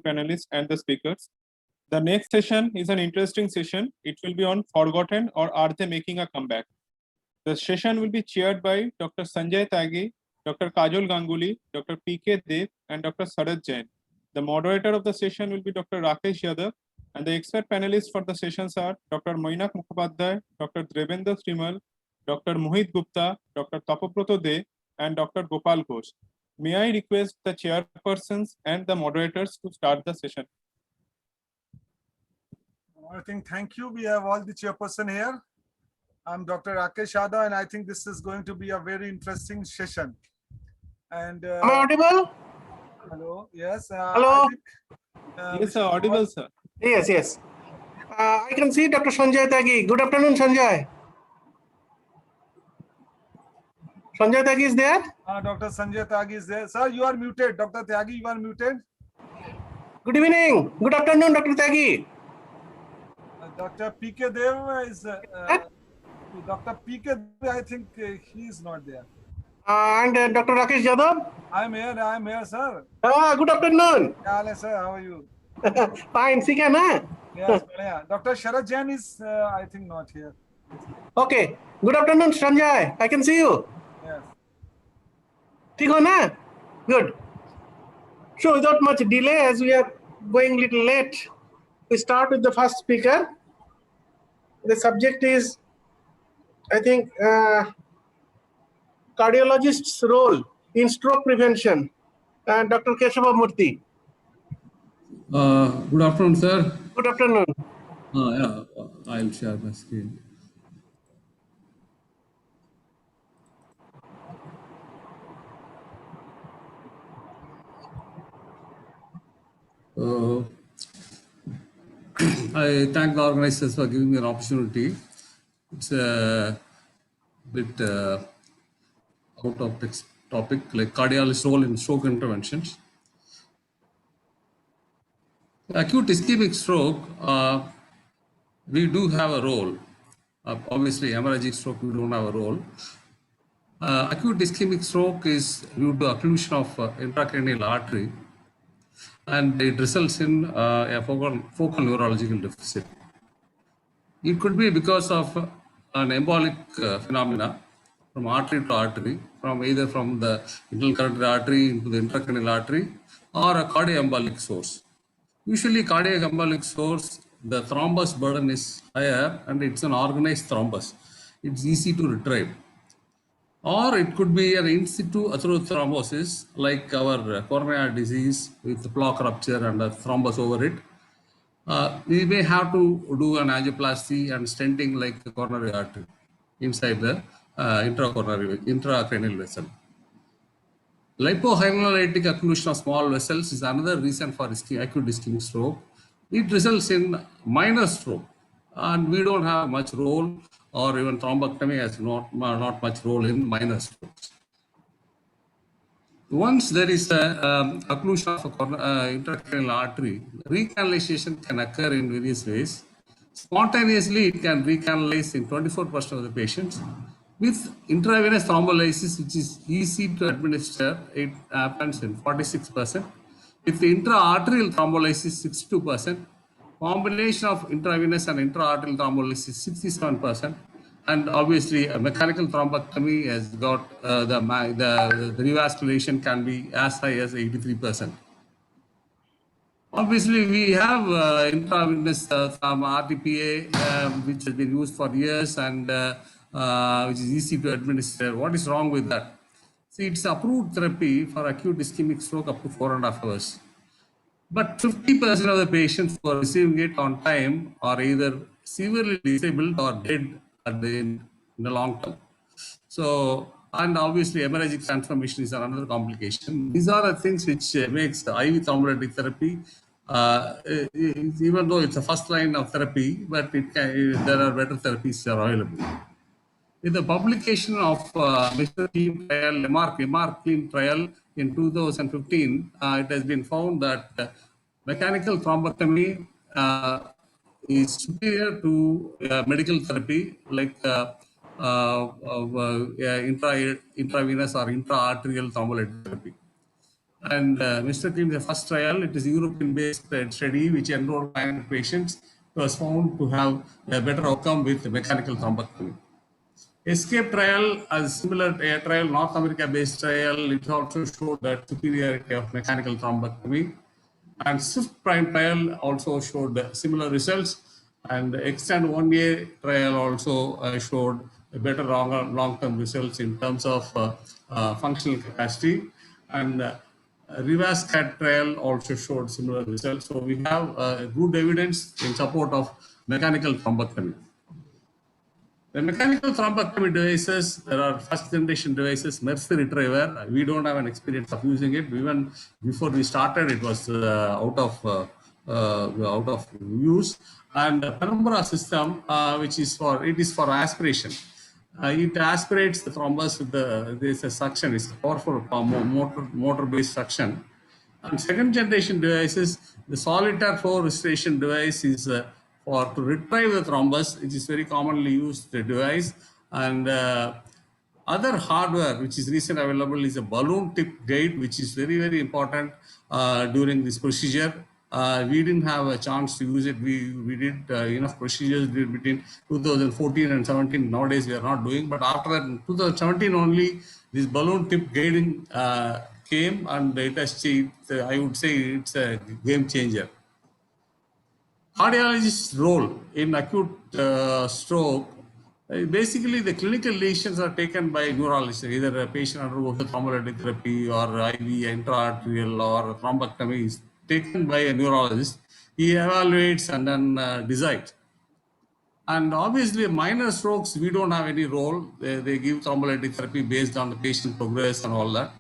panelists and the speakers. The next session is an interesting session. It will be on forgotten or are they making a comeback. The session will be chaired by Dr. Sanjay Tyagi, Dr. Kajol Ganguly, Dr. P.K. Dev, and Dr. Sarad Jain. The moderator of the session will be Dr. Rakesh Yadav, and the expert panelists for the sessions are Dr. Moinak Mukhopadhyay, Dr. Devendra Srimal, Dr. Mohit Gupta, Dr. Tapobrata De, and Dr. Gopal Ghosh. May I request the chairpersons and the moderators to start the session? I think thank you. We have all the chairperson here. I'm Dr. Rakesh Yadav, and I think this is going to be a very interesting session. And am I audible? Hello. Yes. Hello. Yes, sir. Audible, sir. Yes. I can see Dr. Sanjay Tyagi. Good afternoon, Sanjay. Sanjay Tyagi is there? Dr. Sanjay Tyagi is there. Sir, you are muted. Dr. Tyagi, you are muted. Good evening. Good afternoon, Dr. Tyagi. Dr. P.K. Dev is Dr. P.K. Dev, I think he is not there. And Dr. Rakesh Yadav? I'm here, sir. Good afternoon. Hello, sir. How are you? Fine. ठीक है ना? Yes, yeah. Dr. Sarad Jain is, I think, not here. Okay. Good afternoon, Sanjay. I can see you. Yes. ठीक हो ना? Good. So without much delay, as we are going a little late, we start with the first speaker. The subject is, I think, cardiologist's role in stroke prevention. And Dr. Keshava Murthy. Good afternoon, sir. Good afternoon. Yeah, I'll share my screen. I thank the organizers for giving me an opportunity. It's a bit out of this topic, like cardiologist role in stroke interventions. Acute ischemic stroke, we do have a role. Obviously, hemorrhagic stroke, we don't have a role. Acute ischemic stroke is due to occlusion of intracranial artery, and it results in a focal neurological deficit. It could be because of an embolic phenomena from artery to artery, either from the internal carotid artery into the intracranial artery, or a cardioembolic source. Usually, cardiac embolic source, the thrombus burden is higher and it's an organized thrombus. It's easy to retrieve. Or it could be an in situ atherothrombosis, like our coronary disease with plaque rupture and a thrombus over it. We may have to do an angioplasty and stenting like the coronary artery inside the intracranial vessel. Lipohydrolytic occlusion of small vessels is another reason for acute ischemic stroke. It results in minor stroke, and we don't have much role, or even thrombectomy has not much role in minor strokes. Once there is a occlusion of intracranial artery, recanalization can occur in various ways. Spontaneously, it can recanalize in 24% of the patients. With intravenous thrombolysis, which is easy to administer, it happens in 46%. With intra-arterial thrombolysis, 62%. Combination of intravenous and intra-arterial thrombolysis, 67%. And obviously, a mechanical thrombectomy has got the revascularization can be as high as 83%. Obviously, we have intravenous RTPA, which has been used for years and which is easy to administer. What is wrong with that? See, it's approved therapy for acute ischemic stroke up to 4.5 hours. But 50% of the patients who are receiving it on time are either severely disabled or dead at in the long term. So, and obviously hemorrhagic transformation is another complication. These are the things which makes the IV thrombolytic therapy, even though it's a first line of therapy, but there are better therapies that are available. With the publication of Mr. Clean trial, MR Clean trial in 2015, it has been found that mechanical thrombectomy is superior to medical therapy like intravenous or intra-arterial thrombolytic therapy. And Mr. Team, the first trial, it is European-based study which enrolled 500 patients. It was found to have a better outcome with mechanical thrombectomy. Escape trial, a similar trial, North America-based trial, it also showed that superiority of mechanical thrombectomy. And SWIFT prime trial also showed similar results. And Extend 1A trial also showed a better long-term results in terms of functional capacity. And Rivascat trial also showed similar results. So we have good evidence in support of mechanical thrombectomy. The mechanical thrombectomy devices, there are first generation devices, Mercy Retriever. We don't have an experience of using it. Even before we started, it was out of use. And the Penumbra system, which is for aspiration. It aspirates the thrombus with there's a suction. It's a powerful motor-based suction. And second generation devices, the solitaire flow restoration device is to retrieve the thrombus, which is very commonly used device. And other hardware which is recently available is a balloon tip guide, which is very, very important during this procedure. We didn't have a chance to use it. We did enough procedures between 2014 and 17. Nowadays we are not doing, but after that, in 2017 only, this balloon tip guiding came, and it has changed. I would say it's a game changer. Cardiologist's role in acute stroke. Basically, the clinical decisions are taken by neurologists. Either a patient undergoes a thrombolytic therapy or IV intraarterial or thrombectomy is taken by a neurologist. He evaluates and then decides. And obviously, minor strokes, we don't have any role. They give thrombolytic therapy based on the patient progress and all that.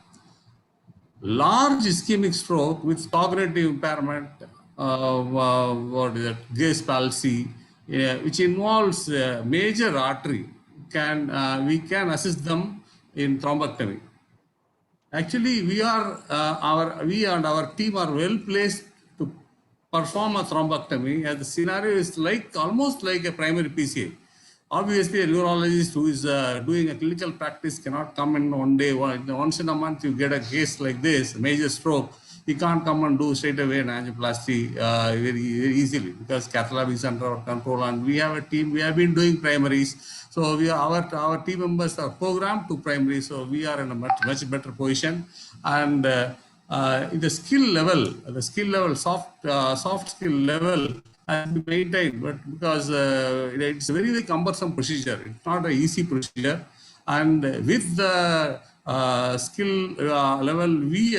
Large ischemic stroke with cognitive impairment, what is that, Gay's palsy, which involves major artery, we can assist them in thrombectomy. Actually, we and our team are well placed to perform a thrombectomy, as the scenario is almost like a primary PCA. Obviously, a neurologist who is doing a clinical practice cannot come in one day. Once in a month, you get a case like this, major stroke. He can't come and do straight away an angioplasty very, very easily, because cath lab is under our control, and we have a team. We have been doing primaries, so our team members are programmed to primaries. So we are in a much better position, and the skill level, soft skill level has to be maintained, but because it's a very, very cumbersome procedure. It's not an easy procedure, and with the skill level we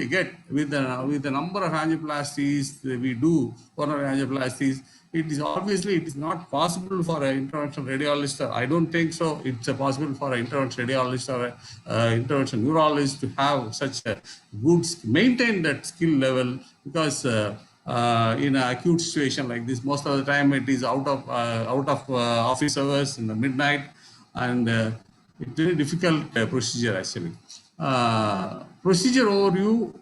get with the number of angioplasties we do, coronary angioplasties, it is not possible for an interventional radiologist. I don't think so. It's possible for an interventional radiologist or an interventional neurologist to have such a good, maintain that skill level, because in an acute situation like this, most of the time it is out of office hours in the midnight, and it's very difficult procedure actually. Procedure overview.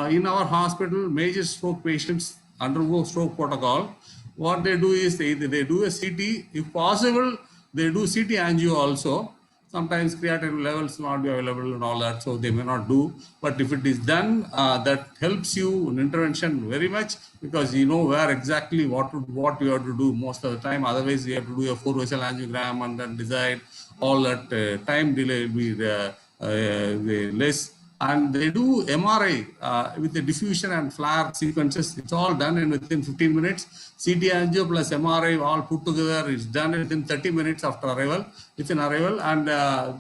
In our hospital, major stroke patients undergo stroke protocol. What they do is they do a CT. If possible, they do CT angio also. Sometimes creatinine levels will not be available and all that, so they may not do. But if it is done, that helps you in intervention very much, because you know where exactly what you have to do most of the time. Otherwise, you have to do a 4-vessel angiogram and then decide. All that time delay will be less. And they do MRI with the diffusion and flare sequences. It's all done within 15 minutes. CT angio plus MRI all put together is done within 30 minutes after arrival, and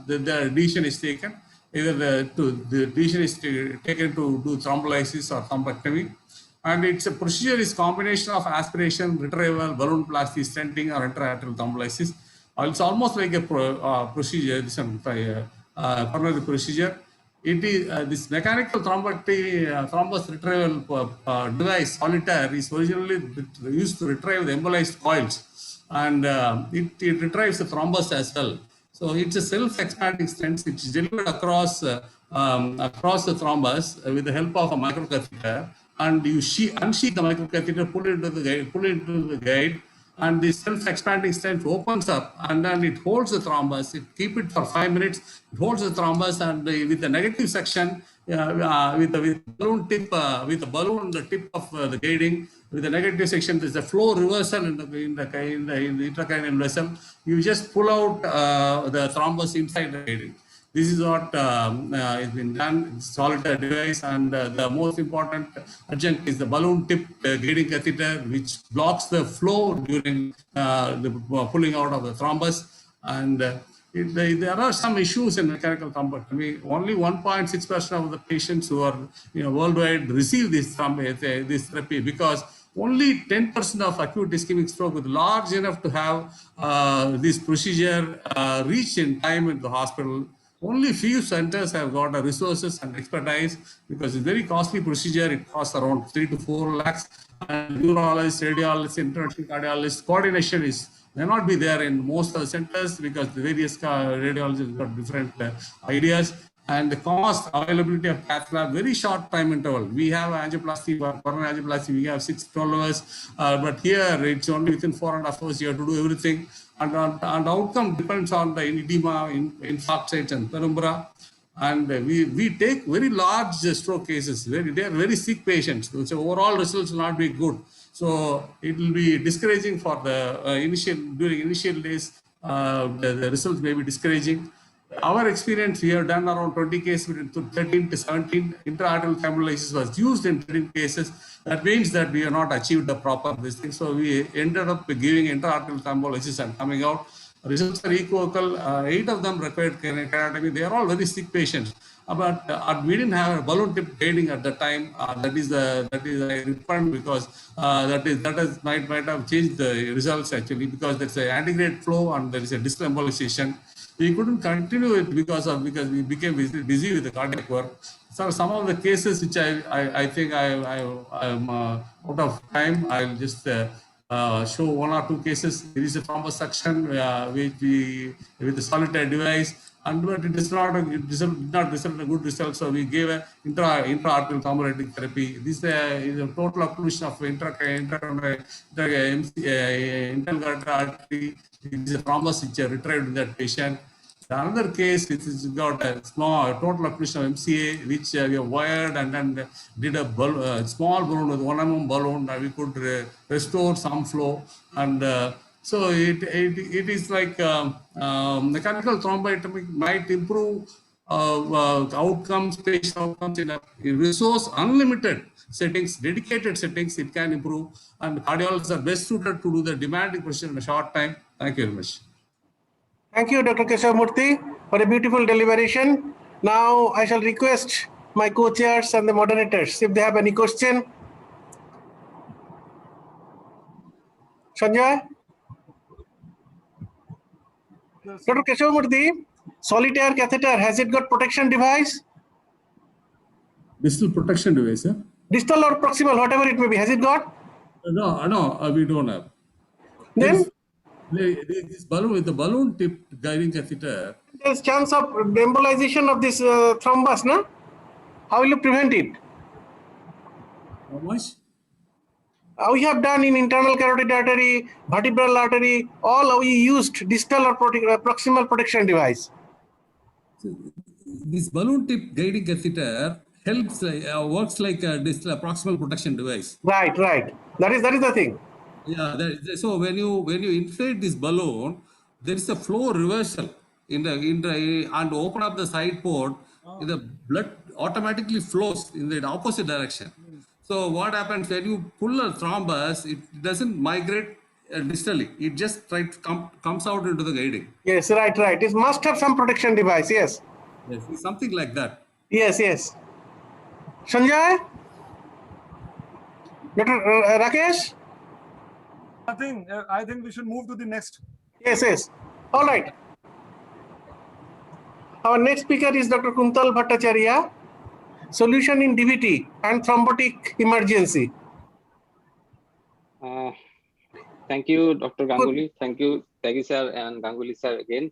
the decision is taken. Either the decision is taken to do thrombolysis or thrombectomy. And it's a procedure is combination of aspiration, retrieval, balloon plasty, stenting, or intraarterial thrombolysis. It's almost like a procedure, this coronary procedure. It is this mechanical thrombus retrieval device, solitaire, is originally used to retrieve the embolized coils, and it retrieves the thrombus as well. So it's a self-expanding stent which is delivered across the thrombus with the help of a microcatheter, and you unsheath the microcatheter, pull it into the guide, and the self-expanding stent opens up, and then it holds the thrombus. It keep it for 5 minutes. It holds the thrombus, and with the negative section, with the balloon tip, with the balloon, the tip of the guiding, with the negative section, there's a flow reversal in the intracranial vessel. You just pull out the thrombus inside the guiding. This is what has been done. It's solitary device, and the most important adjunct is the balloon tip guiding catheter, which blocks the flow during the pulling out of the thrombus. And there are some issues in mechanical thrombectomy. Only 1.6% of the patients who are worldwide receive this therapy, because only 10% of acute ischemic stroke with large enough to have this procedure reach in time in the hospital. Only few centers have got the resources and expertise, because it's a very costly procedure. It costs around 3 to 4 lakhs. And neurologists, radiologists, interventional cardiologists, coordination may not be there in most of the centers, because the various radiologists got different ideas. And the cost, availability of cath lab, very short time interval. We have angioplasty, coronary angioplasty, we have 6-12 hours, but here it's only within 4.5 hours. You have to do everything. And outcome depends on the edema, infarcts, and penumbra. And we take very large stroke cases. They are very sick patients. So overall results will not be good. So it will be discouraging for the during initial days. The results may be discouraging. Our experience, we have done around 20 cases, between 13 to 17 intra-arterial thrombolysis was used in 13 cases. That means that we have not achieved the proper this thing. So we ended up giving intra-arterial thrombolysis and coming out. Results are equivocal. 8 of them required keratotomy. They are all very sick patients. But we didn't have a balloon tip guiding at the time. That is a requirement, because that might have changed the results actually, because there's an antegrade flow and there is a distal embolization. We couldn't continue it because we became busy with the cardiac work. So some of the cases which I think I'm out of time, I'll just show 1 or 2 cases. There is a thrombus suction with a solitary device, but it did not result in a good result. So we gave an intra-arterial thrombolytic therapy. This is a total occlusion of internal artery. It is a thrombus which retrieved in that patient. Another case, it has got a small total occlusion of MCA, which we have wired and then did a small balloon with 1 mm balloon. We could restore some flow, and so it is like mechanical thromboectomy might improve outcomes, patient outcomes in resource unlimited settings, dedicated settings. It can improve, and cardiologists are best suited to do the demanding procedure in a short time. Thank you very much. Thank you, Dr. Keshavamurthy, for a beautiful deliberation. Now I shall request my co-chairs and the moderators if they have any question. Sanjay? Yes. Dr. Keshavamurthy, solitaire catheter, has it got protection device? Distal protection device, sir? Distal or proximal, whatever it may be, has it got? No, we don't have. Then This balloon with the balloon tip guiding catheter. there's chance of embolization of this thrombus, no? How will you prevent it? How much? We have done in internal carotid artery, vertebral artery, all we used distal or proximal protection device. This balloon tip guiding catheter helps, works like a distal proximal protection device. Right. That is the thing. Yeah. So when you inflate this balloon, there is a flow reversal in the and open up the side port. The blood automatically flows in the opposite direction. So what happens when you pull a thrombus? It doesn't migrate distally. It just comes out into the guiding. Yes, right. It must have some protection device. Yes, Something like that. Yes. Sanjay, Dr. Rakesh. I think we should move to the next. Yes. All right. Our next speaker is Dr. Kuntal Bhattacharya. Solution in DVT and thrombotic emergency. Thank you, Dr. Ganguly. Thank you, Tyagi sir and Ganguly sir again.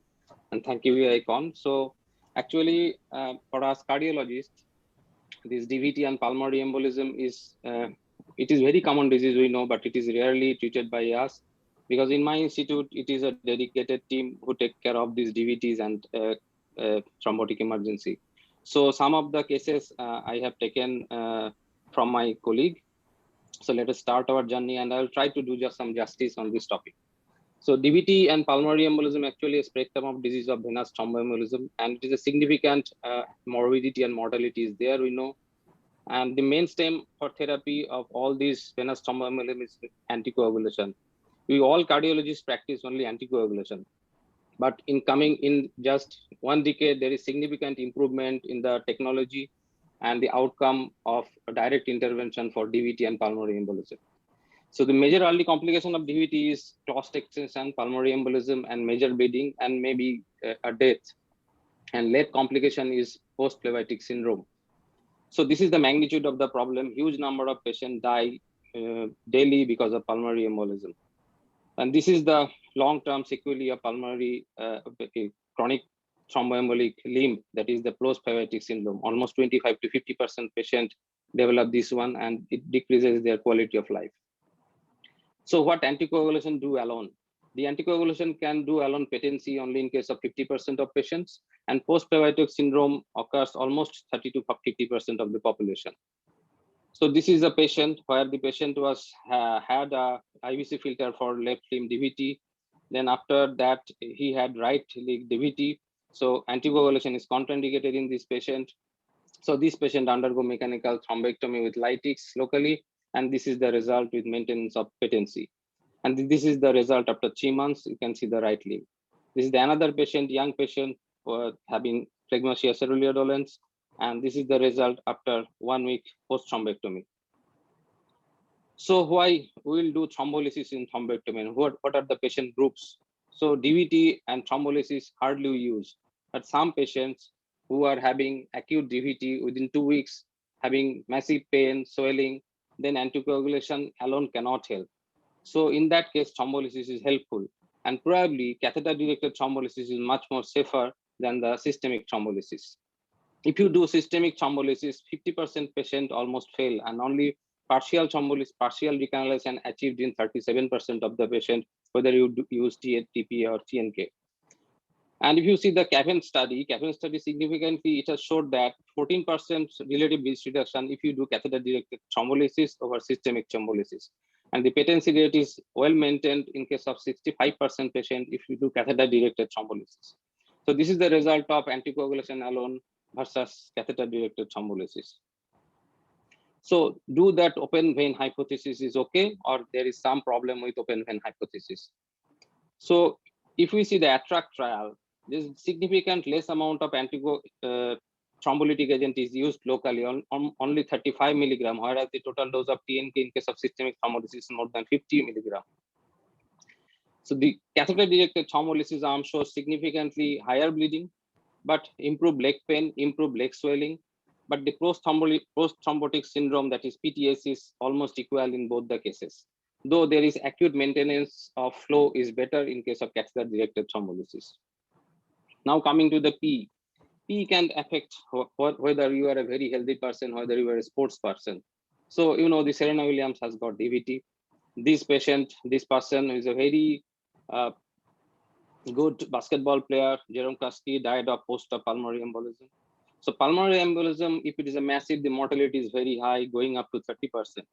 And thank you, Icon. So actually, for us cardiologists, this DVT and pulmonary embolism is, it is very common disease, we know, but it is rarely treated by us, because in my institute, it is a dedicated team who take care of these DVTs and thrombotic emergency. So some of the cases I have taken from my colleague. So let us start our journey, and I'll try to do just some justice on this topic. So DVT and pulmonary embolism actually a spectrum of disease of venous thromboembolism, and it is a significant morbidity and mortality is there, we know. And the mainstay for therapy of all these venous thromboembolism is anticoagulation. We all cardiologists practice only anticoagulation. But in just 1 decade, there is significant improvement in the technology and the outcome of a direct intervention for DVT and pulmonary embolism. So the major early complication of DVT is clot extension, pulmonary embolism, and major bleeding, and maybe a death. And late complication is post-phlebitic syndrome. So this is the magnitude of the problem. Huge number of patients die daily because of pulmonary embolism. And this is the long-term sequelae of pulmonary chronic thromboembolic limb, that is the post-phlebitic syndrome. Almost 25 to 50% patients develop this one, and it decreases their quality of life. So what anticoagulation do alone? The anticoagulation can do alone patency only in case of 50% of patients, and post-phlebitic syndrome occurs almost 30 to 50% of the population. So this is a patient where the patient was had a IVC filter for left limb DVT. Then after that, he had right leg DVT. So anticoagulation is contraindicated in this patient. So this patient undergo mechanical thrombectomy with lytics locally, and this is the result with maintenance of patency. And this is the result after 3 months. You can see the right limb. This is the another patient, young patient, having phlegmasia cerulear dolens, and this is the result after 1 week post thrombectomy. So why we will do thrombolysis in thrombectomy, and what are the patient groups? So DVT and thrombolysis hardly used, but some patients who are having acute DVT within 2 weeks, having massive pain, swelling, then anticoagulation alone cannot help. So in that case, thrombolysis is helpful, and probably catheter-directed thrombolysis is much more safer than the systemic thrombolysis. If you do systemic thrombolysis, 50% patient almost fail, and only partial thrombolysis, partial recanalization achieved in 37% of the patient, whether you use TP or TNK. And if you see the CAVEN study significantly, it has showed that 14% relative risk reduction if you do catheter-directed thrombolysis over systemic thrombolysis. And the patency rate is well maintained in case of 65% patient if you do catheter-directed thrombolysis. So this is the result of anticoagulation alone versus catheter-directed thrombolysis. So do that open vein hypothesis is okay, or there is some problem with open vein hypothesis. So if we see the ATTRACT trial, this significant less amount of thrombolytic agent is used locally on only 35 milligram, whereas the total dose of TNK in case of systemic thrombolysis is more than 50 milligram. So the catheter-directed thrombolysis arm shows significantly higher bleeding, but improved leg pain, improved leg swelling. But the post-thrombotic syndrome, that is PTS, is almost equal in both the cases. Though there is acute maintenance of flow is better in case of catheter-directed thrombolysis. Now coming to the P. P can affect whether you are a very healthy person, whether you are a sports person. So, you know, the Serena Williams has got DVT. This person is a very good basketball player, Jerome Kruski, died of post-pulmonary embolism. So pulmonary embolism, if it is a massive, the mortality is very high, going up to 30%.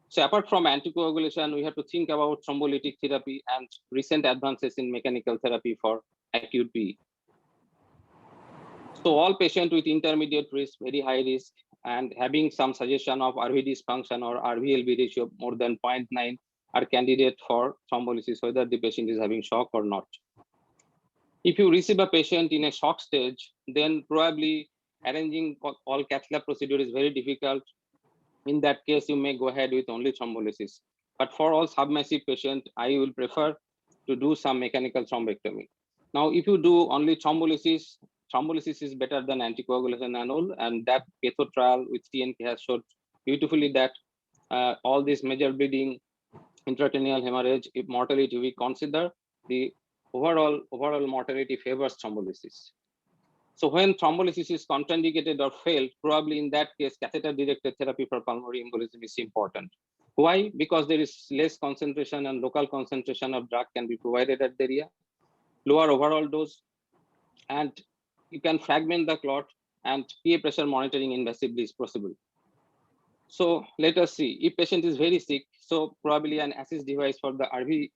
So apart from anticoagulation, we have to think about thrombolytic therapy and recent advances in mechanical therapy for acute PE. So all patients with intermediate risk, very high risk, and having some suggestion of RV dysfunction or RV-LV ratio more than 0.9 are candidate for thrombolysis, whether the patient is having shock or not. If you receive a patient in a shock stage, then probably arranging all cath lab procedure is very difficult. In that case, you may go ahead with only thrombolysis. But for all submassive patients, I will prefer to do some mechanical thrombectomy. Now, if you do only thrombolysis, thrombolysis is better than anticoagulation and all, and that PETHO trial with TNK has showed beautifully that all this major bleeding, intracranial hemorrhage, if mortality we consider, the overall mortality favors thrombolysis. So when thrombolysis is contraindicated or failed, probably in that case, catheter-directed therapy for pulmonary embolism is important. Why? Because there is less concentration and local concentration of drug can be provided at the area, lower overall dose, and you can fragment the clot and PA pressure monitoring invasively is possible. So let us see, if patient is very sick, so probably an assist device for the RV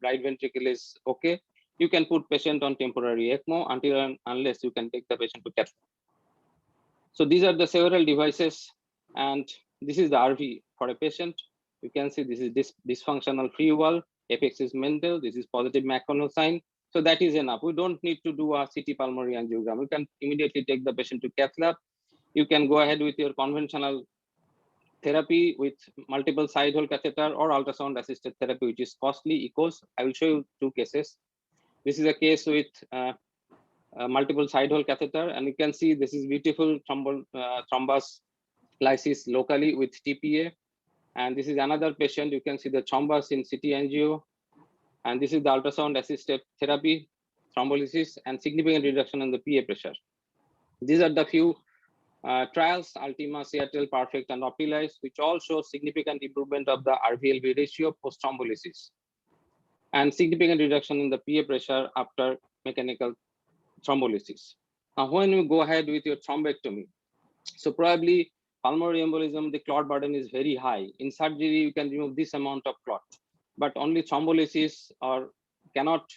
right ventricle is okay. You can put patient on temporary ECMO until and unless you can take the patient to cath. So these are the several devices, and this is the RV for a patient. You can see this is dysfunctional free wall, apex is mental, this is positive McConnell sign. So that is enough. We don't need to do a CT pulmonary angiogram. You can immediately take the patient to cath lab. You can go ahead with your conventional therapy with multiple side hole catheter or ultrasound assisted therapy, which is costly, ECOS. I will show you two cases. This is a case with multiple side hole catheter, and you can see this is beautiful thrombus lysis locally with TPA. And this is another patient. You can see the thrombus in CT angio, and this is the ultrasound assisted therapy, thrombolysis, and significant reduction in the PA pressure. These are the few trials, Ultima, Seattle, Perfect, and Optimize, which all show significant improvement of the RV-LV ratio post thrombolysis and significant reduction in the PA pressure after mechanical thrombolysis. Now, when you go ahead with your thrombectomy, so probably pulmonary embolism, the clot burden is very high. In surgery, you can remove this amount of clot, but only thrombolysis or cannot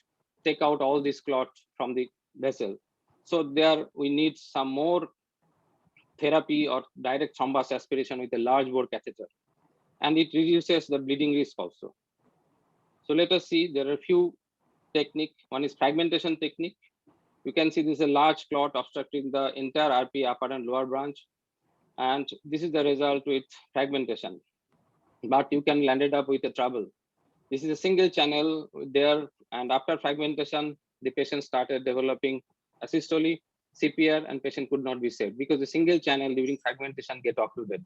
take out all this clot from the vessel. So there we need some more therapy or direct thrombus aspiration with a large bore catheter, and it reduces the bleeding risk also. So let us see, there are a few techniques. One is fragmentation technique. You can see this is a large clot obstructing the entire RP upper and lower branch, and this is the result with fragmentation, but you can land it up with a trouble. This is a single channel there, and after fragmentation, the patient started developing asystole, CPR, and patient could not be saved because the single channel during fragmentation get occluded.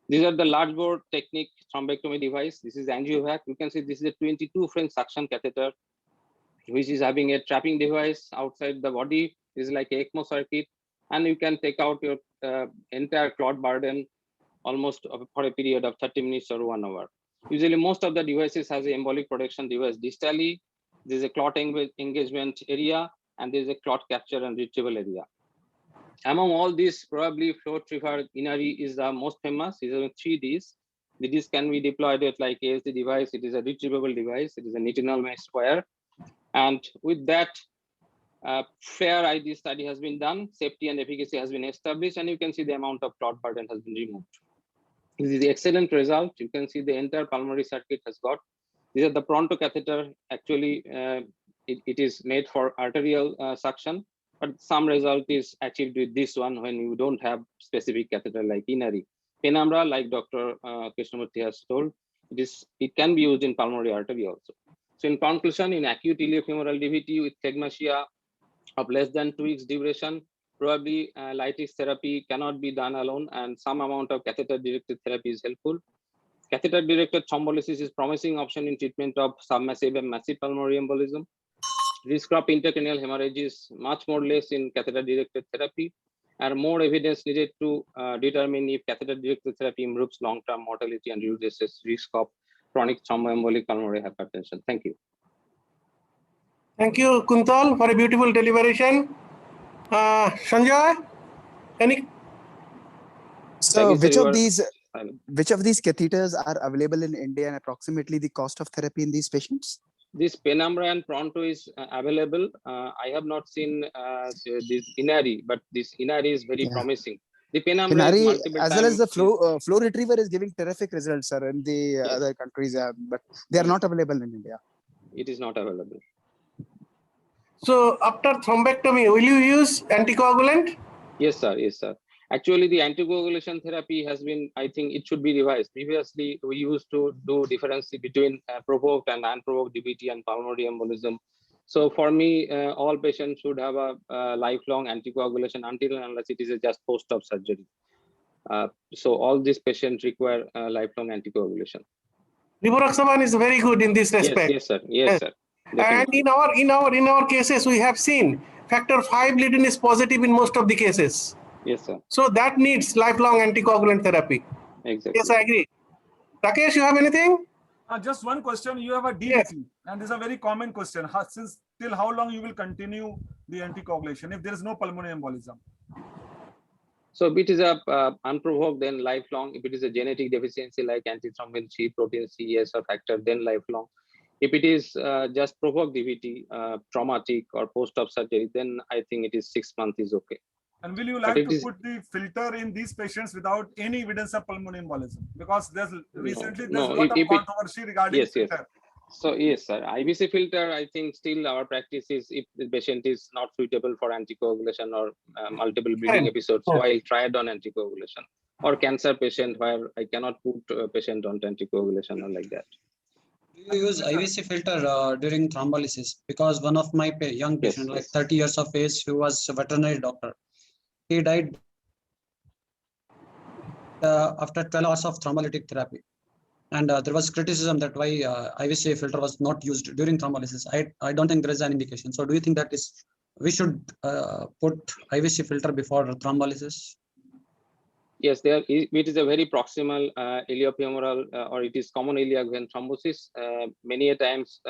These are the large bore technique thrombectomy device. This is AngioVac. You can see this is a 22 French suction catheter, which is having a trapping device outside the body. This is like a ECMO circuit, and you can take out your entire clot burden almost for a period of 30 minutes or 1 hour. Usually, most of the devices has an embolic protection device distally. There's a clot engagement area, and there's a clot capture and retrieval area. Among all these, probably flow trigger Inari is the most famous. These are 3 Ds. The Ds can be deployed at like ASD device. It is a retrievable device. It is a nitinol mesh square. And with that, fair ID study has been done. Safety and efficacy has been established, and you can see the amount of clot burden has been removed. This is the excellent result. You can see the entire pulmonary circuit has got. These are the Pronto catheter. Actually, it is made for arterial suction, but some result is achieved with this one when you don't have specific catheter like Inari. Penumbra, like Dr. Krishnamurthy has told, it can be used in pulmonary artery also. So in conclusion, in acute iliofemoral DVT with phlegmasia of less than 2 weeks duration, probably lytics therapy cannot be done alone, and some amount of catheter-directed therapy is helpful. Catheter-directed thrombolysis is promising option in treatment of submassive and massive pulmonary embolism. Risk of intracranial hemorrhage is much more less in catheter-directed therapy, and more evidence needed to determine if catheter-directed therapy improves long-term mortality and reduces risk of chronic thromboembolic pulmonary hypertension. Thank you. Thank you, Kuntal, for a beautiful deliberation. Sanjay, any? So Thank you, sir. which of these catheters are available in India, and approximately the cost of therapy in these patients? This Penumbra and Pronto is available. I have not seen this Inari, but this Inari is very promising. The Penumbra is multiple as well as the flow retriever is giving terrific results, sir, in the other countries, but they are not available in India. It is not available. So after thrombectomy, will you use anticoagulant? Yes, sir. Yes, sir. Actually, the anticoagulation therapy has been, I think it should be revised. Previously, we used to do difference between provoked and unprovoked DVT and pulmonary embolism. So for me, all patients should have a lifelong anticoagulation until and unless it is just post-op surgery. So all these patients require lifelong anticoagulation. Rivaroxaban is very good in this respect. Yes, sir. Yes, sir. Definitely. And in our cases, we have seen factor V Leiden is positive in most of the cases. Yes, sir. So that needs lifelong anticoagulant therapy. Exactly. Yes, I agree. Rakesh, you have anything? Just one question. You have a DVT, and this is a very common question. Till how long you will continue the anticoagulation if there is no pulmonary embolism? So if it is a unprovoked, then lifelong. If it is a genetic deficiency like antithrombin C, protein C, S or factor, then lifelong. If it is just provoked DVT, traumatic or post-op surgery, then I think it is 6 months is okay. And will you But like it to is- put the filter in these patients without any evidence of pulmonary embolism? Because recently there's a lot of controversy regarding yes, yes. filter. So yes, sir. IBC filter, I think still our practice is if the patient is not suitable for anticoagulation or multiple bleeding episodes while tried on anticoagulation, or cancer patient where I cannot put a patient on anticoagulation or like that. Do you use IVC filter during thrombolysis? Because one of my young Yes, patient, like yes. 30 years of age, who was a veterinary doctor, he died after 12 hours of thrombolytic therapy. And there was criticism that why IVC filter was not used during thrombolysis. I don't think there is an indication. So do you think that is we should put IVC filter before thrombolysis? Yes, it is a very proximal iliofemoral or it is common iliac vein thrombosis. Many a times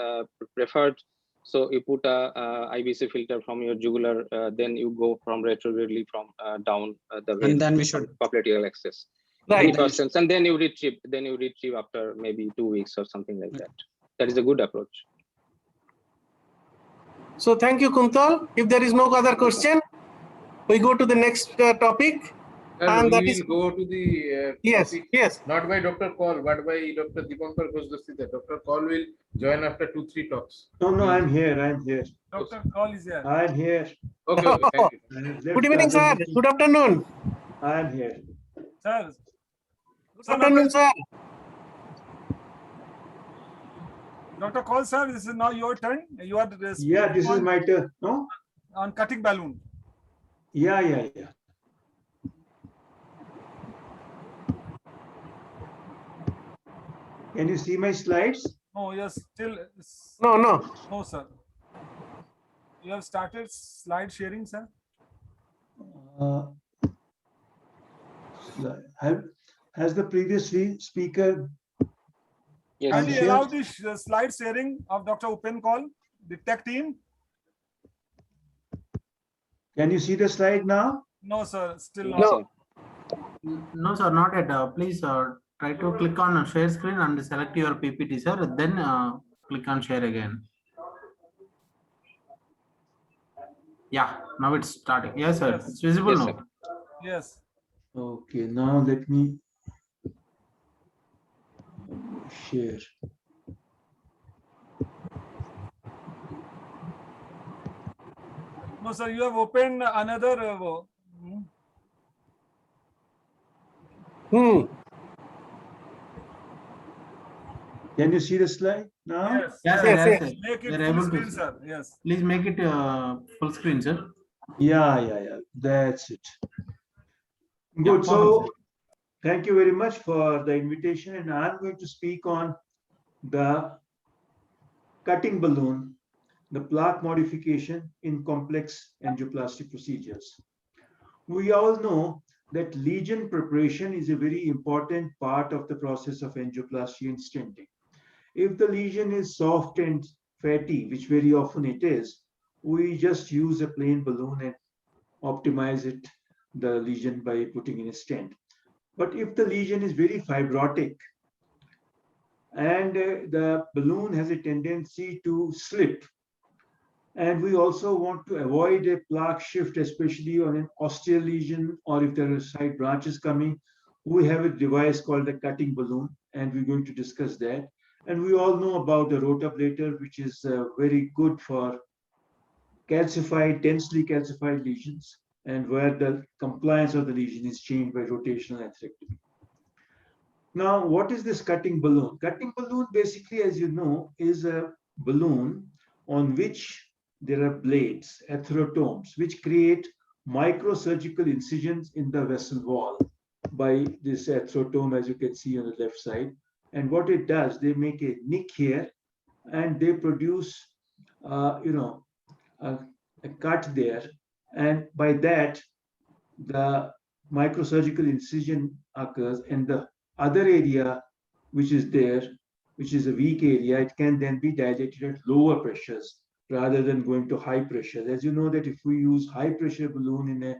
preferred. So you put a IVC filter from your jugular, then you go from retrogradely from down the vein. And then we should popliteal access. Right. Precautions, and then you retrieve. Then you retrieve after maybe 2 weeks or something like that. That is a good approach. So thank you, Kuntal. If there is no other question, we go to the next topic. Sir, And we that will is- go to the Yes, topic, yes. not by Dr. Kaul, but by Dr. Dipankar Ghosdasthita. Dr. Kaul will join after 2-3 talks. No, I'm here. I'm here. Dr. Kaul is here. I'm here. Okay, okay, thank you. I have left Good evening, the other sir. meeting. Good afternoon. I'm here. Sir. Good afternoon, sir. Dr. Kaul, sir, this is now your turn. You are Yeah, this is my turn. No? on cutting balloon. Yeah. Can you see my slides? Oh, yes, still. No. No, sir. You have started slide sharing, sir? Uh, has the previous speaker? Yes. Kindly shared. allow the slide sharing of Dr. Upen Kaul, the tech team. Can you see the slide now? No, sir, still not. No. No, sir, not yet. Please try to click on share screen and select your PPT, sir. Then click on share again. Yeah, now it's starting. Yes, sir. Yes. It's visible Yes, now. sir. Yes. Okay, now let me share. No, sir, you have opened another. Can you see the slide now? Yes. Yes, Yes, sir. Yes, sir. Make it We're full able to screen, see. sir. Yes. Please make it full screen, sir. Yeah. That's it. Yeah, Good. So perfect, thank you very much for the invitation. And I'm going to speak on the cutting balloon, the plaque modification in complex angioplasty procedures. We all know that lesion preparation is a very important part of the process of angioplasty and stenting. If the lesion is soft and fatty, which very often it is, we just use a plain balloon and optimize it, the lesion, by putting in a stent. But if the lesion is very fibrotic and the balloon has a tendency to slip, and we also want to avoid a plaque shift, especially on an osteal lesion, or if there are side branches coming, we have a device called a cutting balloon, and we're going to discuss that. And we all know about the rotablator, which is very good for calcified, densely calcified lesions, and where the compliance of the lesion is changed by rotational atherectomy. Now, what is this cutting balloon? Cutting balloon, basically, as you know, is a balloon on which there are blades, atherotomes, which create microsurgical incisions in the vessel wall by this atherotome, as you can see on the left side. And what it does, they make a nick here, and they produce, a cut there. And by that, the microsurgical incision occurs, and the other area which is there, which is a weak area, it can then be dilated at lower pressures rather than going to high pressure. As you know that if we use high pressure balloon in a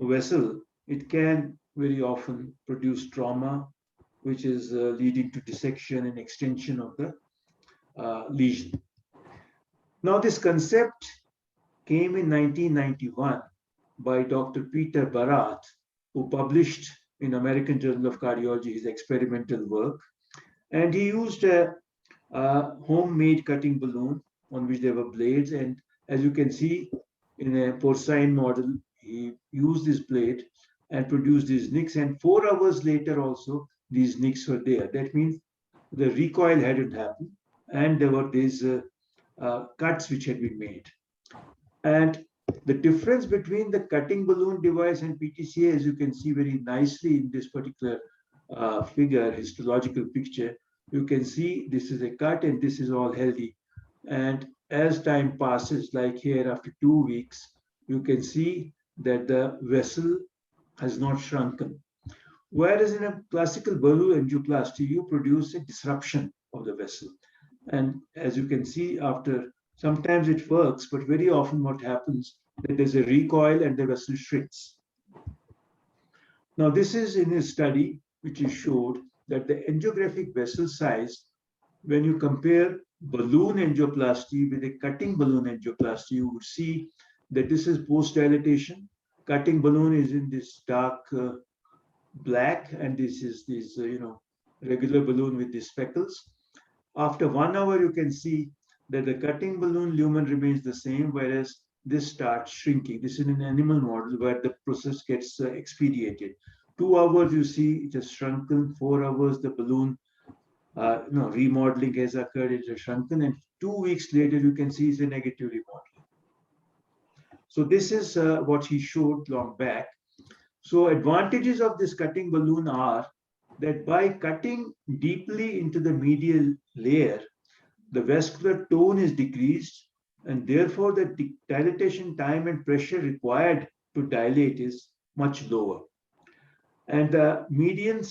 vessel, it can very often produce trauma, which is leading to dissection and extension of the lesion. Now, this concept came in 1991 by Dr. Peter Barat, who published in American Journal of Cardiology his experimental work. And he used a homemade cutting balloon on which there were blades. And as you can see in a porcine model, he used this blade and produced these nicks. And 4 hours later also, these nicks were there. That means the recoil hadn't happened. And there were these cuts which had been made. And the difference between the cutting balloon device and PTCA, as you can see very nicely in this particular figure, histological picture, you can see this is a cut and this is all healthy. And as time passes, like here after 2 weeks, you can see that the vessel has not shrunken. Whereas in a classical balloon angioplasty, you produce a disruption of the vessel. And as you can see, after sometimes it works, but very often what happens that there's a recoil and the vessel shrinks. Now, this is in a study which is showed that the angiographic vessel size, when you compare balloon angioplasty with a cutting balloon angioplasty, you would see that this is post-dilatation. Cutting balloon is in this dark black, and this is this regular balloon with these speckles. After 1 hour, you can see that the cutting balloon lumen remains the same, whereas this starts shrinking. This is an animal model where the process gets expedited. 2 hours, you see it has shrunken. 4 hours, the balloon remodeling has occurred, it has shrunken. And 2 weeks later, you can see it's a negative remodeling. So this is what he showed long back. So advantages of this cutting balloon are that by cutting deeply into the medial layer, the vascular tone is decreased, and therefore the dilatation time and pressure required to dilate is much lower. And the median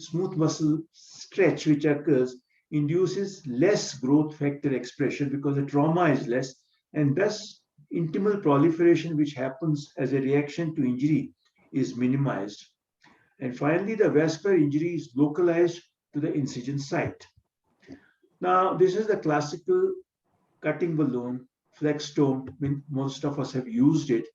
smooth muscle stretch which occurs induces less growth factor expression because the trauma is less, and thus intimal proliferation which happens as a reaction to injury is minimized. And finally, the vascular injury is localized to the incision site. Now, this is the classical cutting balloon, Flextome. Most of us have used it.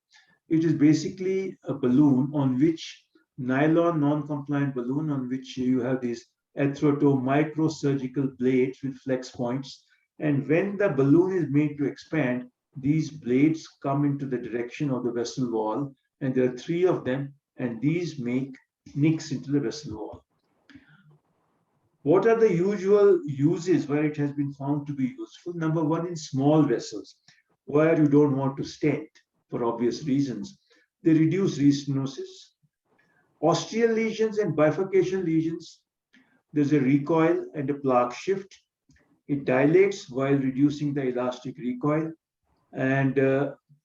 It is basically a balloon on which nylon non-compliant balloon on which you have these arthrotome microsurgical blades with flex points. And when the balloon is made to expand, these blades come into the direction of the vessel wall, and there are 3 of them, and these make nicks into the vessel wall. What are the usual uses where it has been found to be useful? Number 1, in small vessels, where you don't want to stent for obvious reasons. They reduce restenosis. Ostial lesions and bifurcation lesions, there's a recoil and a plaque shift. It dilates while reducing the elastic recoil, and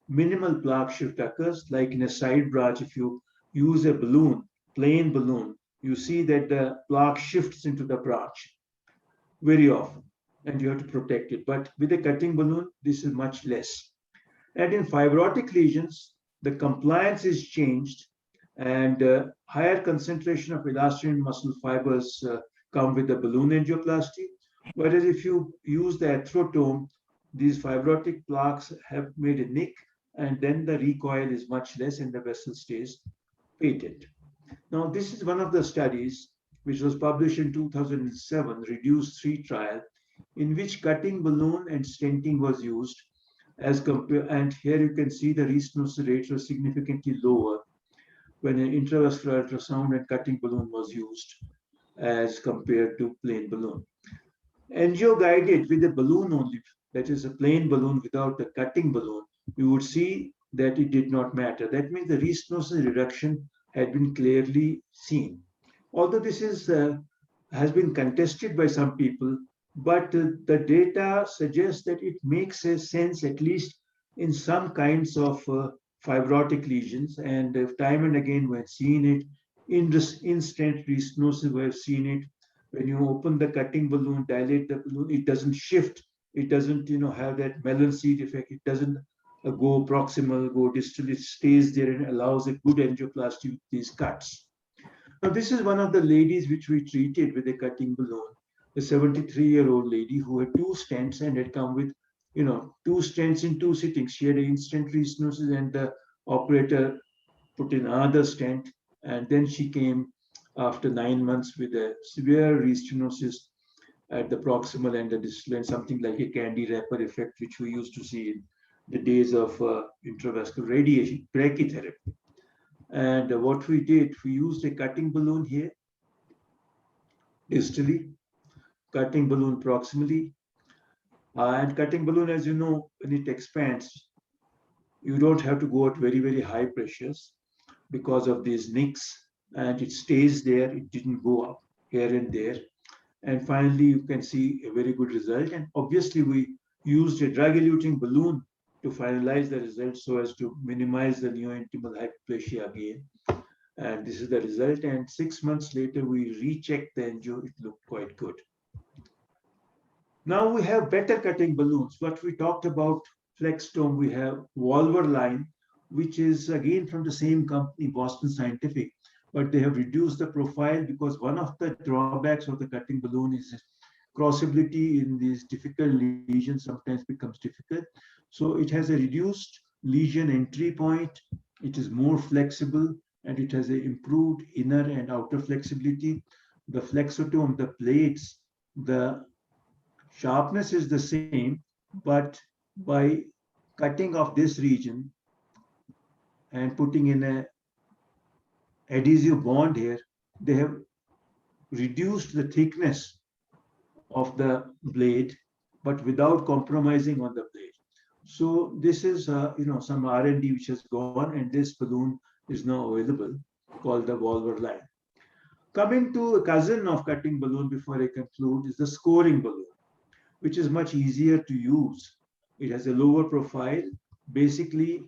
minimal plaque shift occurs. Like in a side branch, if you use a balloon, plain balloon, you see that the plaque shifts into the branch very often, and you have to protect it. But with a cutting balloon, this is much less. And in fibrotic lesions, the compliance is changed, and higher concentration of elastin muscle fibers come with the balloon angioplasty. Whereas if you use the arthrotome, these fibrotic plaques have made a nick, and then the recoil is much less and the vessel stays patent. Now, this is one of the studies which was published in 2007, REDUCE 3 trial, in which cutting balloon and stenting was used as compared, and here you can see the restenosis rates were significantly lower when an intravascular ultrasound and cutting balloon was used as compared to plain balloon. Angio guided with a balloon only, that is a plain balloon without the cutting balloon, you would see that it did not matter. That means the restenosis reduction had been clearly seen. Although this is has been contested by some people, but the data suggests that it makes a sense, at least in some kinds of fibrotic lesions. And time and again, we've seen it in this instant restenosis. We've seen it when you open the cutting balloon, dilate the balloon, it doesn't shift. It doesn't, have that melon seed effect. It doesn't go proximal, go distal, it stays there and allows a good angioplasty with these cuts. Now, this is one of the ladies which we treated with a cutting balloon, a 73-year-old lady who had 2 stents and had come with, 2 stents in 2 sittings. She had an instant restenosis and the operator put in another stent. And then she came after 9 months with a severe restenosis at the proximal and the distal and something like a candy wrapper effect, which we used to see in the days of intravascular radiation, brachytherapy. And what we did, we used a cutting balloon here, distally, cutting balloon proximally. And cutting balloon, as you know, when it expands, you don't have to go at very, very high pressures because of these nicks, and it stays there. It didn't go up here and there. And finally, you can see a very good result. And obviously, we used a drug-eluting balloon to finalize the results so as to minimize the neointimal hyperplasia again. And this is the result. And 6 months later, we rechecked the angio. It looked quite good. Now we have better cutting balloons. What we talked about, Flextome, we have Wolverine, which is again from the same company, Boston Scientific, but they have reduced the profile because one of the drawbacks of the cutting balloon is crossability in these difficult lesions sometimes becomes difficult. So it has a reduced lesion entry point. It is more flexible and it has an improved inner and outer flexibility. The flexotome, the plates, the sharpness is the same, but by cutting off this region and putting in a adhesive bond here, they have reduced the thickness of the blade, but without compromising on the blade. So this is, some R&D which has gone, and this balloon is now available, called the Wolverine. Coming to a cousin of cutting balloon before I conclude is the scoring balloon, which is much easier to use. It has a lower profile. Basically,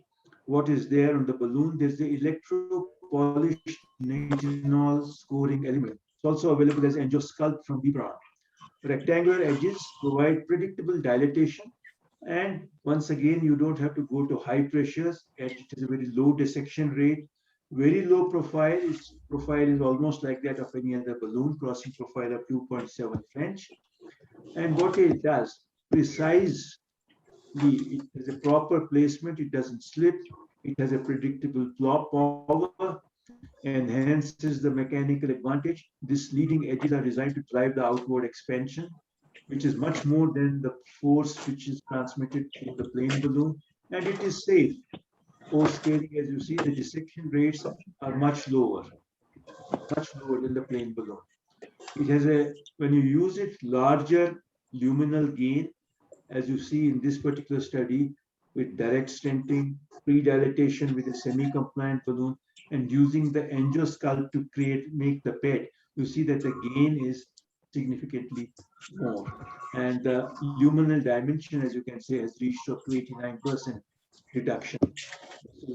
what is there on the balloon, there's the electro-polished nitinol scoring element. It's also available as AngioSculpt from B. Braun. Rectangular edges provide predictable dilatation. And once again, you don't have to go to high pressures. It is a very low dissection rate, very low profile. Its profile is almost like that of any other balloon, crossing profile of 2.7 French. And what it does, precisely, it has a proper placement, it doesn't slip, it has a predictable power, enhances the mechanical advantage. These leading edges are designed to drive the outward expansion, which is much more than the force which is transmitted through the plain balloon, and it is safe. Post-scaling, as you see, the dissection rates are much lower than the plain balloon. It has a, when you use it, larger luminal gain, as you see in this particular study, with direct stenting, pre-dilatation with a semi-compliant balloon, and using the AngioSculpt to make the PET, you see that the gain is significantly more. And the luminal dimension, as you can see, has reached up to 89% reduction.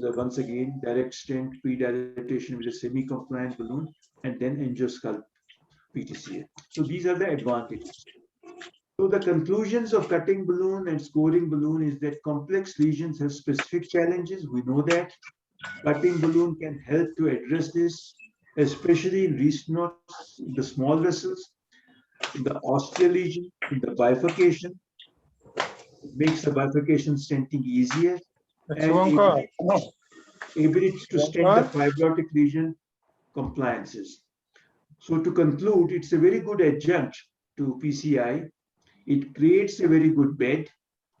So once again, direct stent, pre-dilatation with a semi-compliant balloon, and then AngioSculpt PTCA. So these are the advantages. So the conclusions of cutting balloon and scoring balloon is that complex lesions have specific challenges. We know that cutting balloon can help to address this, especially in restenosis, in the small vessels, in the ostial lesion, in the bifurcation. It makes the bifurcation stenting easier, and ability to stent the fibrotic lesion compliances. So to conclude, it's a very good adjunct to PCI. It creates a very good bed,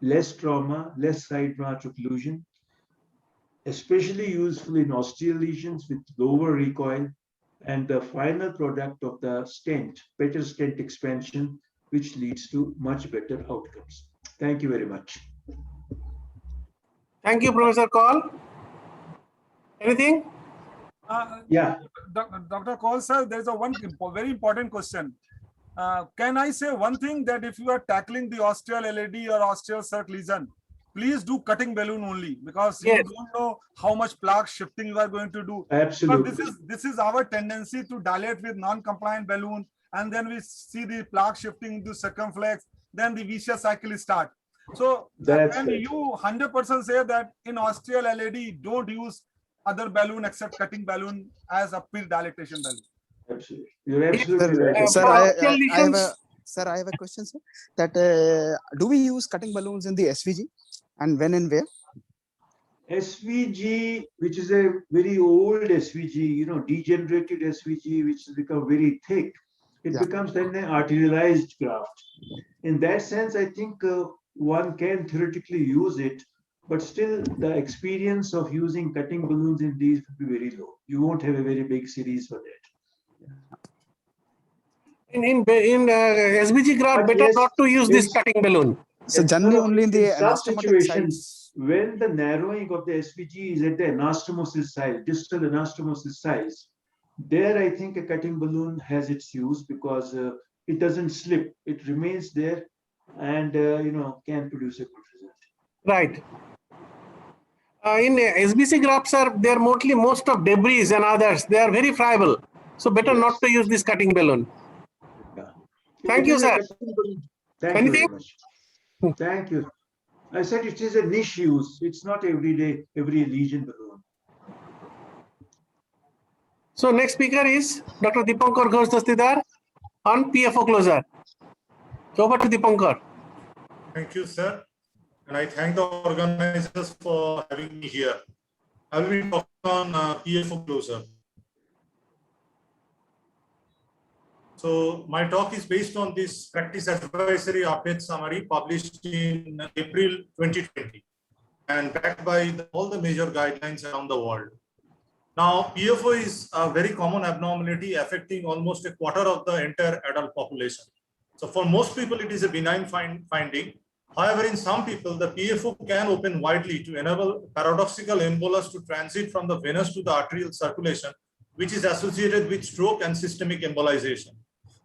less trauma, less side branch occlusion, especially useful in ostial lesions with lower recoil, and the final product of the stent, better stent expansion, which leads to much better outcomes. Thank you very much. Thank you, Professor Kaul. Anything? Yeah. Dr. Kaul sir, there's one very important question. Can I say one thing, that if you are tackling the ostial LAD or ostial circ lesion, please do cutting balloon only, because you don't know how much plaque shifting you are going to do. Absolutely. But this is our tendency to dilate with non-compliant balloon, and then we see the plaque shifting into circumflex, then the vicious cycle is start. So That's and right. you 100% say that in osteal LAD, don't use other balloon except cutting balloon as a pill dilatation balloon. Absolutely. You're Yes, absolutely right. Sir, for I osteal have a lesions, sir, I have a question, sir. That do we use cutting balloons in the SVG, and when and where? SVG, which is a very old SVG, degenerated SVG, which has become very thick, it Yeah. becomes then an arterialized graft. In that sense, I think one can theoretically use it, but still the experience of using cutting balloons in these would be very low. You won't have a very big series for that. in SBG graft, But better yes, not to use this it's- cutting balloon. So Yes, generally no, only in the some anastomotic situations, sites. when the narrowing of the SVG is at the anastomosis size, distal anastomosis size, there I think a cutting balloon has its use because it doesn't slip, it remains there and can produce a good result. Right. In SBC grafts, sir, they are mostly most of debris and others. They are very friable. So better Yes. not to use this cutting balloon. Yeah. Thank It you, is a sir. cutting balloon. Thank you very Anything? much. Thank you. I said it is a niche use. It's not every lesion balloon. So next speaker is Dr. Dipankar Ghosh Dastidar on PFO closure. Over to Dipankar. Thank you, sir. And I thank the organizers for having me here. I will be talking on PFO closure. So my talk is based on this practice advisory update summary published in April 2020 and backed by all the major guidelines around the world. Now, PFO is a very common abnormality affecting almost a quarter of the entire adult population. So for most people, it is a benign finding. However, in some people, the PFO can open widely to enable paradoxical embolus to transit from the venous to the arterial circulation, which is associated with stroke and systemic embolization.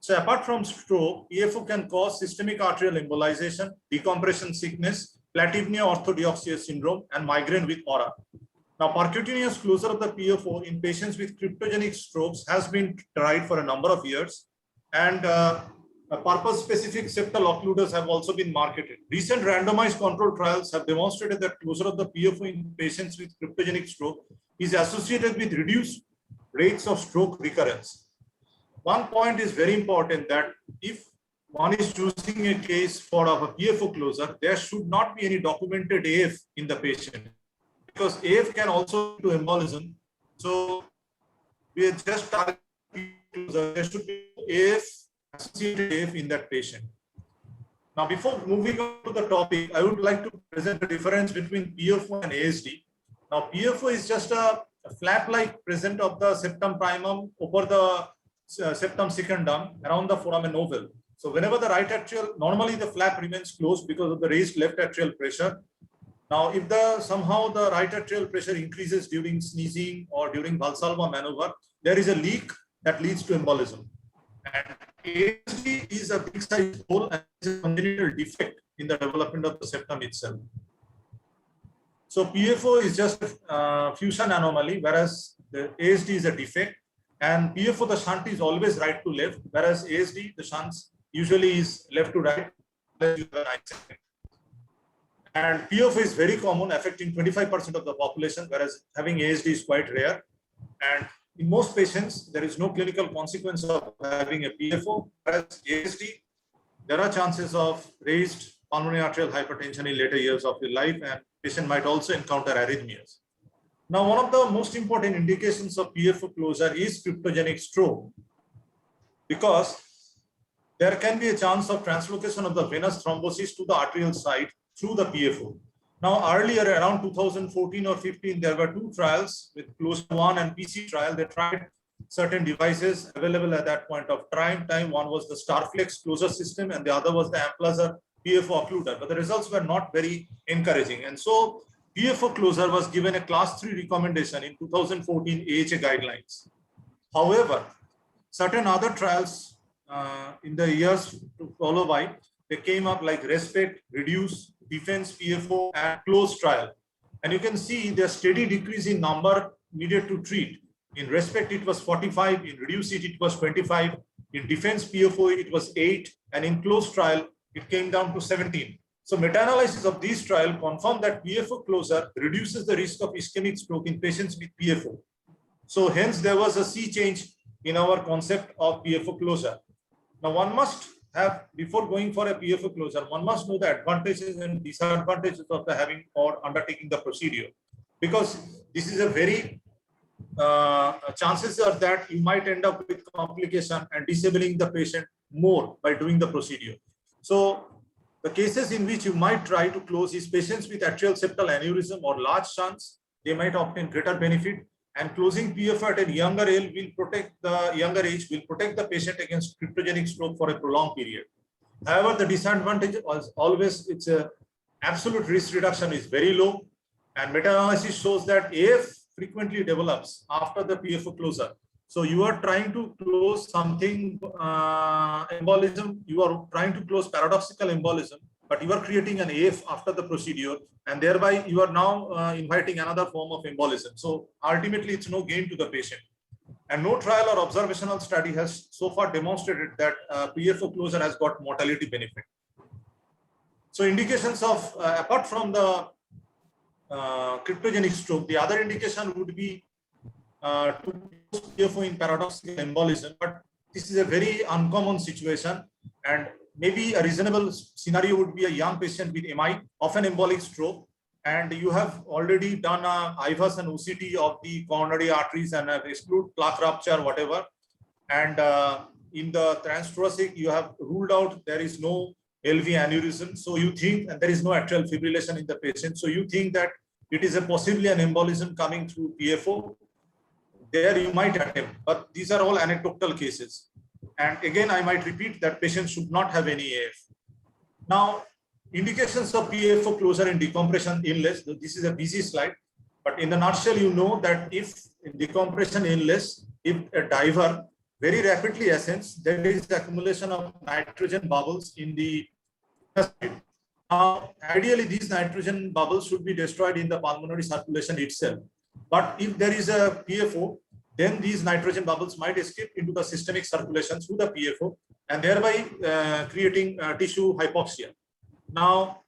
So apart from stroke, PFO can cause systemic arterial embolization, decompression sickness, platypnea orthodeoxia syndrome, and migraine with aura. Now, percutaneous closure of the PFO in patients with cryptogenic strokes has been tried for a number of years, and purpose-specific septal occluders have also been marketed. Recent randomized controlled trials have demonstrated that closure of the PFO in patients with cryptogenic stroke is associated with reduced rates of stroke recurrence. One point is very important, that if one is choosing a case for a PFO closure, there should not be any documented AF in the patient, because AF can also lead to embolism. So we are just targeting closure. There should be AF, associated AF in that patient. Now, before moving on to the topic, I would like to present the difference between PFO and ASD. Now, PFO is just a flap-like present of the septum primum over the septum secundum around the foramen ovale. So whenever the right atrial, normally the flap remains closed because of the raised left atrial pressure. Now, if somehow the right atrial pressure increases during sneezing or during Valsalva maneuver, there is a leak that leads to embolism. And ASD is a big size hole and is a congenital defect in the development of the septum itself. So PFO is just a fusion anomaly, whereas the ASD is a defect. And PFO, the shunt is always right to left, whereas ASD, the shunt usually is left to right. And PFO is very common, affecting 25% of the population, whereas having ASD is quite rare. And in most patients, there is no clinical consequence of having a PFO, whereas ASD, there are chances of raised pulmonary arterial hypertension in later years of your life, and patient might also encounter arrhythmias. Now, one of the most important indications of PFO closure is cryptogenic stroke, because there can be a chance of translocation of the venous thrombosis to the arterial side through the PFO. Now, earlier around 2014 or 15, there were two trials with Closure 1 and PC trial. They tried certain devices available at that point of time. One was the Starflex closure system, and the other was the Amplazer PFO occluder, but the results were not very encouraging. And so PFO closure was given a class 3 recommendation in 2014 AHA guidelines. However, certain other trials in the years to follow by, they came up like Respect, Reduce, Defense PFO, and Close trial. And you can see the steady decrease in number needed to treat. In Respect, it was 45. In Reduce it was 25. In Defense PFO, it was 8. And in Close trial, it came down to 17. So meta-analysis of these trials confirm that PFO closure reduces the risk of ischemic stroke in patients with PFO. So hence there was a sea change in our concept of PFO closure. Now one must have, before going for a PFO closure, one must know the advantages and disadvantages of the having or undertaking the procedure, because this is a very chances are that you might end up with complication and disabling the patient more by doing the procedure. So the cases in which you might try to close is patients with atrial septal aneurysm or large shunts. They might obtain greater benefit, and closing PFO at a younger age will protect the patient against cryptogenic stroke for a prolonged period. However, the disadvantage was always its absolute risk reduction is very low, and meta-analysis shows that AF frequently develops after the PFO closure. So you are trying to close something embolism, you are trying to close paradoxical embolism, but you are creating an AF after the procedure, and thereby you are now inviting another form of embolism. So ultimately it's no gain to the patient. And no trial or observational study has so far demonstrated that PFO closure has got mortality benefit. So indications of, apart from the cryptogenic stroke, the other indication would be to close PFO in paradoxical embolism, but this is a very uncommon situation, and maybe a reasonable scenario would be a young patient with MI of an embolic stroke, and you have already done a IVUS and OCT of the coronary arteries and have excluded plaque rupture, whatever, and in the transthoracic you have ruled out there is no LV aneurysm, so you think, and there is no atrial fibrillation in the patient, so you think that it is a possibly an embolism coming through PFO. There you might attempt, but these are all anecdotal cases. And again, I might repeat that patients should not have any AF. Now, indications of PFO closure in decompression illness. This is a busy slide, but in a nutshell, you know that if in decompression illness, if a diver very rapidly ascends, there is accumulation of nitrogen bubbles in the ideally, these nitrogen bubbles should be destroyed in the pulmonary circulation itself. But if there is a PFO, then these nitrogen bubbles might escape into the systemic circulation through the PFO, and thereby creating tissue hypoxia. Now,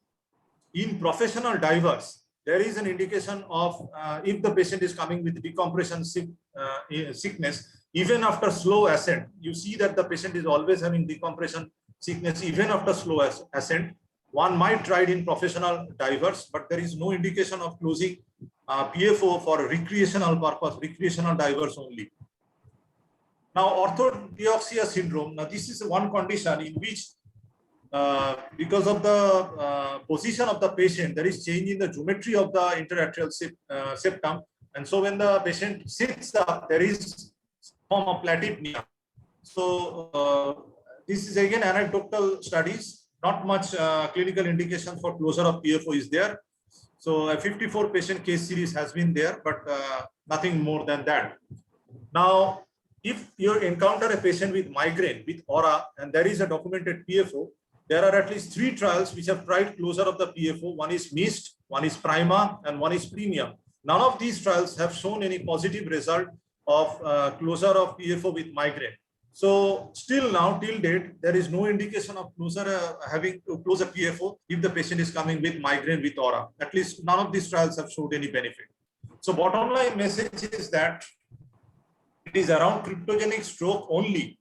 in professional divers, there is an indication of if the patient is coming with decompression sickness, even after slow ascent, you see that the patient is always having decompression sickness even after slow ascent. One might try it in professional divers, but there is no indication of closing PFO for recreational purpose, recreational divers only. Now, orthodeoxia syndrome. Now, this is one condition in which, because of the position of the patient, there is change in the geometry of the interatrial septum, and so when the patient sits up, there is form of platypnea. So, this is again anecdotal studies. Not much clinical indication for closure of PFO is there. So a 54 patient case series has been there, but nothing more than that. Now, if you encounter a patient with migraine, with aura, and there is a documented PFO, there are at least 3 trials which have tried closure of the PFO. One is MIST, one is PRIMA, and one is PREMIUM. None of these trials have shown any positive result of closure of PFO with migraine. So still now, till date, there is no indication of closure having to close a PFO if the patient is coming with migraine with aura. At least none of these trials have showed any benefit. So bottom line message is that it is around cryptogenic stroke only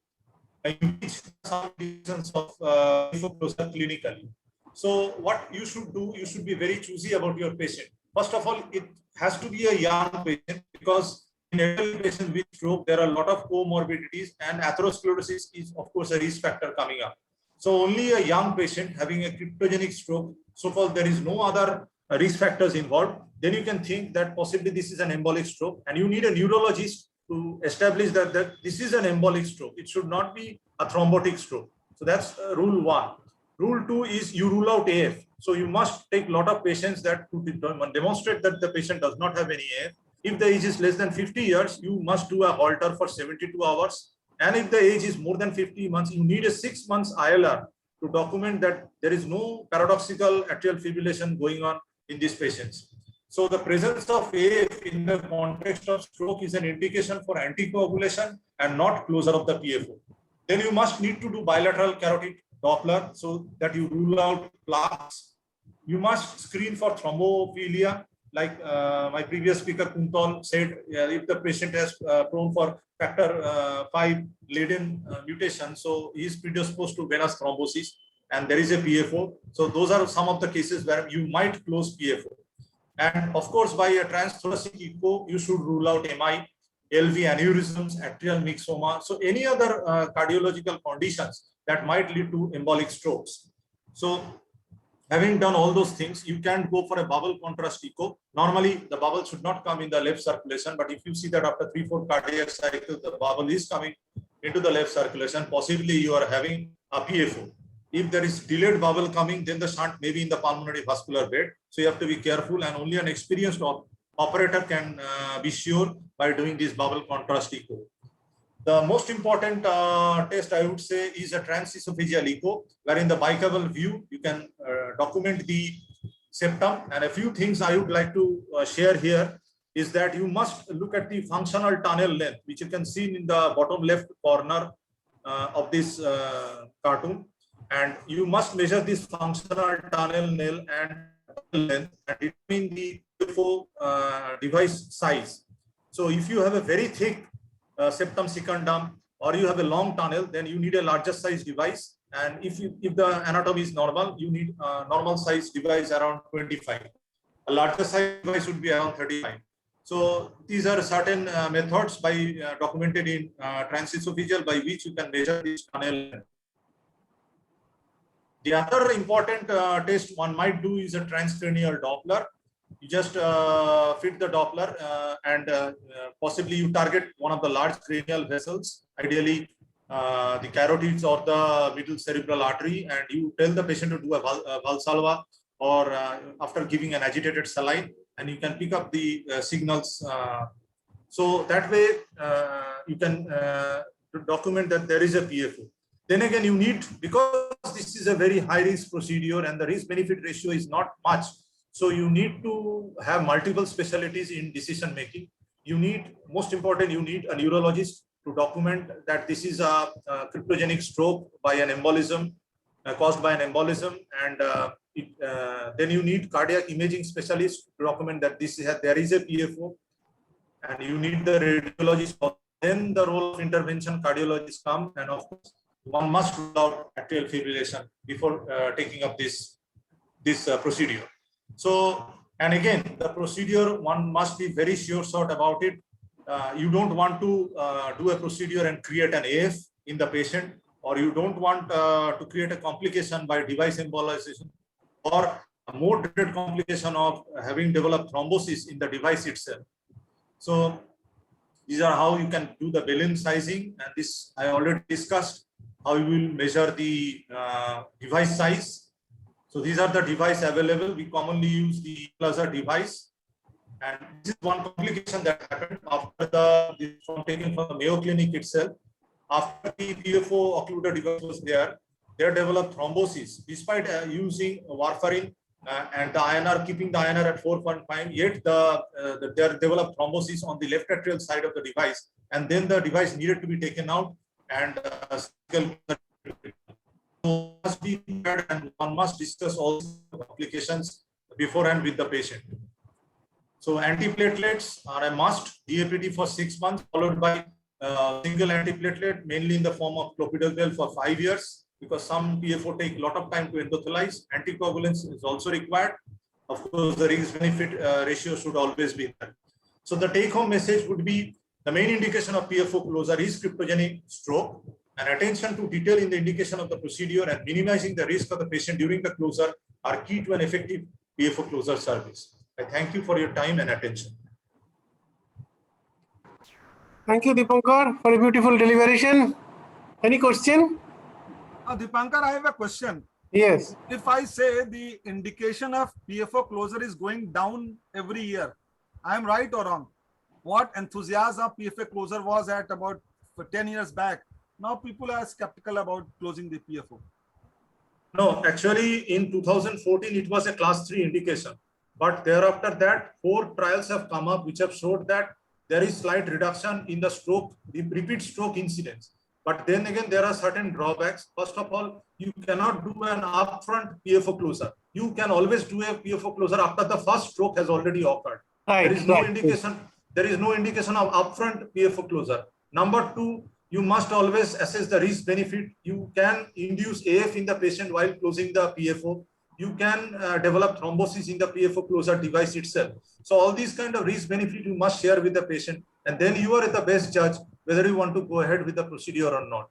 in which some indications of PFO closure clinically. So what you should do, you should be very choosy about your patient. First of all, it has to be a young patient, because in every patient with stroke, there are a lot of comorbidities, and atherosclerosis is, of course, a risk factor coming up. So only a young patient having a cryptogenic stroke, so far there is no other risk factors involved, then you can think that possibly this is an embolic stroke, and you need a neurologist to establish that this is an embolic stroke. It should not be a thrombotic stroke. So that's rule 1. Rule 2 is you rule out AF. So you must take a lot of patients that to demonstrate that the patient does not have any AF. If the age is less than 50 years, you must do a halter for 72 hours. And if the age is more than 50 months, you need a 6 months ILR to document that there is no paradoxical atrial fibrillation going on in these patients. So the presence of AF in the context of stroke is an indication for anticoagulation and not closure of the PFO. Then you must need to do bilateral carotid Doppler so that you rule out plaques you must screen for thrombophilia. Like my previous speaker Kuntal said, if the patient has prone for factor 5 Leiden mutation, so he is predisposed to venous thrombosis, and there is a PFO. So those are some of the cases where you might close PFO. And of course, by a transthoracic echo, you should rule out MI, LV aneurysms, atrial myxoma. So any other cardiological conditions that might lead to embolic strokes. So having done all those things, you can go for a bubble contrast echo. Normally, the bubble should not come in the left circulation, but if you see that after 3-4 cardiac cycles, the bubble is coming into the left circulation, possibly you are having a PFO. If there is delayed bubble coming, then the shunt may be in the pulmonary vascular bed. So you have to be careful, and only an experienced operator can be sure by doing this bubble contrast echo. The most important test, I would say, is a transesophageal echo, where in the bicable view, you can document the septum. And a few things I would like to share here is that you must look at the functional tunnel length, which you can see in the bottom left corner of this cartoon. And you must measure this functional tunnel nail and length and determine the PFO device size. So if you have a very thick septum secundum, or you have a long tunnel, then you need a larger size device. And if the anatomy is normal, you need a normal size device around 25. A larger size device would be around 35. So these are certain methods by documented in transesophageal by which you can measure this tunnel length. The other important test one might do is a transcranial Doppler. You just fit the Doppler and possibly you target one of the large cranial vessels, ideally the carotids or the middle cerebral artery, and you tell the patient to do a Valsalva or after giving an agitated saline, and you can pick up the signals. So that way you can document that there is a PFO. Then again, you need, because this is a very high risk procedure and the risk benefit ratio is not much, so you need to have multiple specialties in decision making. You need, most important, you need a neurologist to document that this is a cryptogenic stroke by an embolism, caused by an embolism, and then you need cardiac imaging specialist to document that there is a PFO, and you need the radiologist. Then the role of intervention cardiologist comes, and of course, one must rule out atrial fibrillation before taking up this procedure. So, and again, the procedure, one must be very sure-shot about it. You don't want to do a procedure and create an AF in the patient, or you don't want to create a complication by device embolization, or a more dreaded complication of having developed thrombosis in the device itself. So these are how you can do the balloon sizing, and this I already discussed, how you will measure the device size. So these are the device available. We commonly use the Plaza device. And this is one complication that happened after taken from the Mayo Clinic itself. After the PFO occluder device was there, they developed thrombosis despite using warfarin and the INR, keeping the INR at 4.5, yet they developed thrombosis on the left atrial side of the device. And then the device needed to be taken out and must be prepared, and one must discuss all the applications beforehand with the patient. So antiplatelets are a must, DAPT for 6 months, followed by single antiplatelet, mainly in the form of clopidogrel for 5 years, because some PFO take a lot of time to endothelize. Anticoagulants is also required. Of course, the risk-benefit ratio should always be there. So the take-home message would be, the main indication of PFO closure is cryptogenic stroke, and attention to detail in the indication of the procedure and minimizing the risk of the patient during the closure are key to an effective PFO closure service. I thank you for your time and attention. Thank you, Dipankar, for a beautiful deliberation. Any question? Dipankar, I have a question. Yes. If I say the indication of PFO closure is going down every year, I am right or wrong? What enthusiasm of PFA closure was at about 10 years back. Now people are skeptical about closing the PFO. No, actually in 2014, it was a class 3 indication. But thereafter that, 4 trials have come up which have showed that there is slight reduction in the stroke, the repeat stroke incidence. But then again, there are certain drawbacks. First of all, you cannot do an upfront PFO closure. You can always do a PFO closure after the first stroke has already occurred. Right, There is no right. indication. There is no indication of upfront PFO closure. Number two, you must always assess the risk benefit. You can induce AF in the patient while closing the PFO. You can develop thrombosis in the PFO closure device itself. So all these kind of risk benefit you must share with the patient, and then you are the best judge whether you want to go ahead with the procedure or not.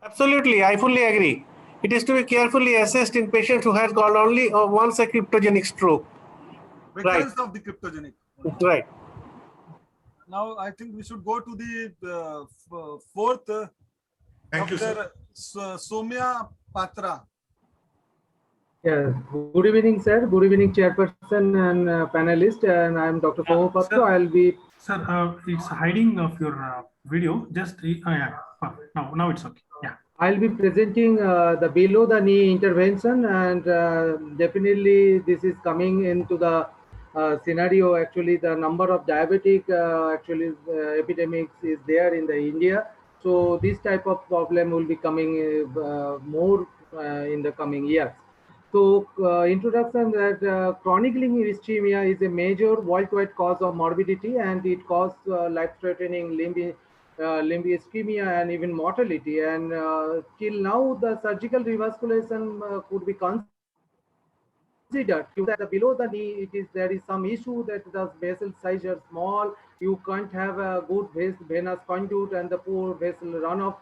Absolutely, I fully agree. It is to be carefully assessed in patients who has got only once a cryptogenic stroke. Recurrence of the cryptogenic. Right. Now I think we should go to the fourth. Thank you, sir. Dr. Soumya Patra. Yeah, good evening, sir. Good evening, chairperson and panelist. And I'm Dr. Soumya Patra. I'll be. Sir, it's hiding of your video. Just yeah, now it's okay. Yeah. I'll be presenting the below the knee intervention, and definitely this is coming into the scenario. Actually, the number of diabetic epidemics is there in the India. So this type of problem will be coming more in the coming years. So introduction that chronic limb ischemia is a major worldwide cause of morbidity, and it causes life-threatening limb ischemia and even mortality. And till now, the surgical revascularization could be considered. That below the knee, there is some issue that the vessel size are small. You can't have a good venous conduit and the poor vessel runoff.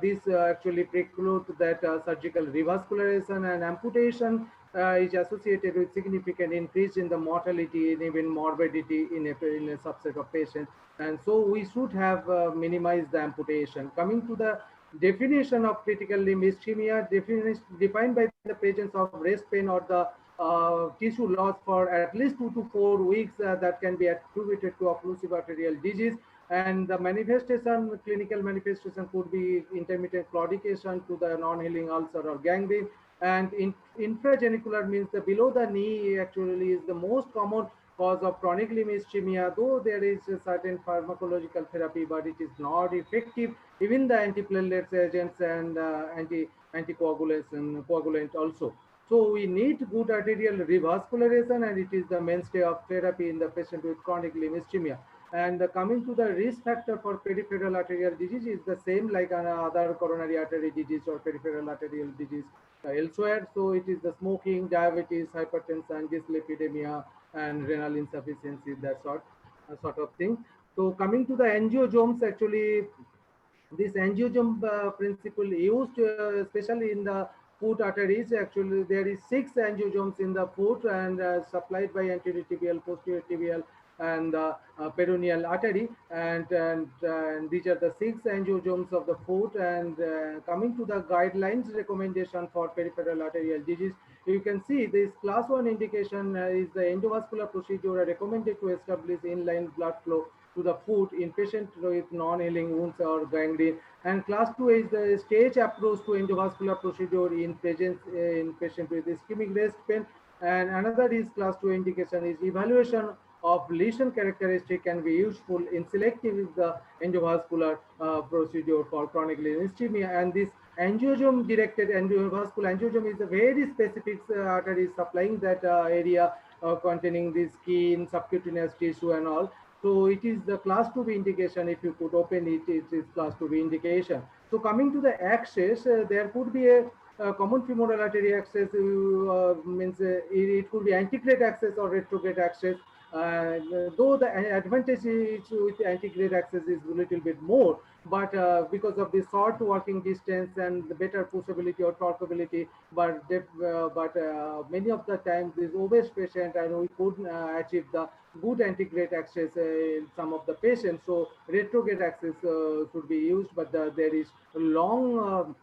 This actually precludes that surgical revascularization, and amputation is associated with significant increase in the mortality and even morbidity in a subset of patients. And so we should have minimized the amputation. Coming to the definition of critical limb ischemia, defined by the presence of rest pain or the tissue loss for at least 2 to 4 weeks that can be attributed to occlusive arterial disease. And the manifestation, clinical manifestation could be intermittent claudication to the non-healing ulcer or gangrene. And infragenicular means the below the knee actually is the most common cause of chronic limb ischemia, though there is a certain pharmacological therapy, but it is not effective. Even the antiplatelet agents and anticoagulant also. So we need good arterial revascularization, and it is the mainstay of therapy in the patient with chronic limb ischemia. And coming to the risk factor for peripheral arterial disease is the same like other coronary artery disease or peripheral arterial disease elsewhere. So it is the smoking, diabetes, hypertension, dyslipidemia, and renal insufficiency, that sort of thing. So coming to the angiogenes, actually, this angiogene principle used especially in the foot arteries. Actually, there is 6 angiogenes in the foot and supplied by anterior tibial, posterior tibial, and peroneal artery, and these are the 6 angiogenes of the foot. And coming to the guidelines recommendation for peripheral arterial disease, you can see this class 1 indication is the endovascular procedure recommended to establish inline blood flow to the foot in patients with non-healing wounds or gangrene. And class 2 is the stage approach to endovascular procedure in patients with ischemic rest pain. And another is class 2 indication is evaluation of lesion characteristic can be useful in selecting the endovascular procedure for chronic limb ischemia. And this angiogene directed endovascular angiogene is a very specific artery supplying that area containing the skin, subcutaneous tissue, and all. So it is the class 2B indication. If you could open it, it is class 2B indication. So coming to the access, there could be a common femoral artery access, means it could be antegrade access or retrograde access. Though the advantage with antegrade access is a little bit more, but because of the short working distance and the better pushability or torqueability, but many of the times this obese patient, and we couldn't achieve the good antegrade access in some of the patients. So retrograde access should be used, but there is long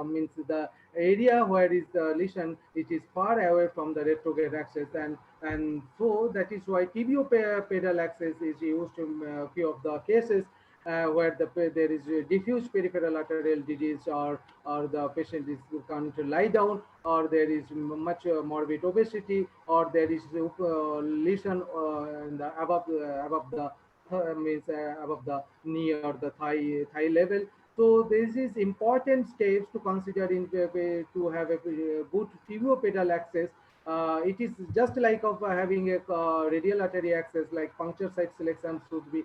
means the area where is the lesion, it is far away from the retrograde access, and so that is why tibiopedal access is used in a few of the cases where there is a diffuse peripheral arterial disease, or the patient can't lie down, or there is much morbid obesity, or there is lesion in the above the means above the knee or the thigh level. So this is important steps to consider in to have a good tibiopedal access. It is just like of having a radial artery access, like puncture site selection should be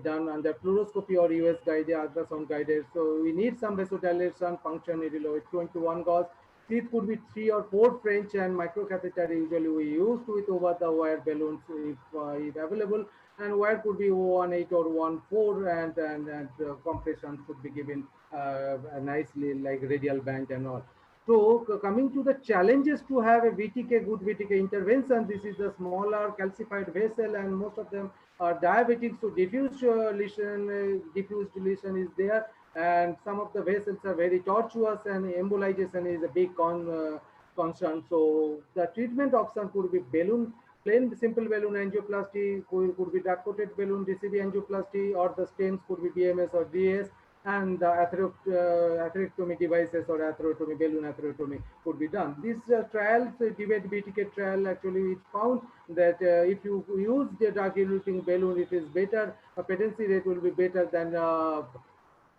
done under fluoroscopy or US guided ultrasound guided. So we need some vasodilation, puncture needle with 21 gauge. Teeth could be 3 or 4 French, and microcatheter usually we used with over the wire balloons if available, and wire could be 1.8 or 1.4, and compression should be given nicely like radial band and all. So coming to the challenges to have a VTK, good VTK intervention, this is the smaller calcified vessel, and most of them are diabetic, so diffuse lesion is there, and some of the vessels are very tortuous, and embolization is a big concern. So the treatment option could be balloon, plain simple balloon angioplasty, could be drug coated balloon DCB angioplasty, or the stents could be BMS or DS, and the atherectomy devices or atherectomy, balloon atherectomy could be done. This trial, DIVATE BTK trial, actually it found that if you use the drug-eluting balloon, it is better, patency rate will be better than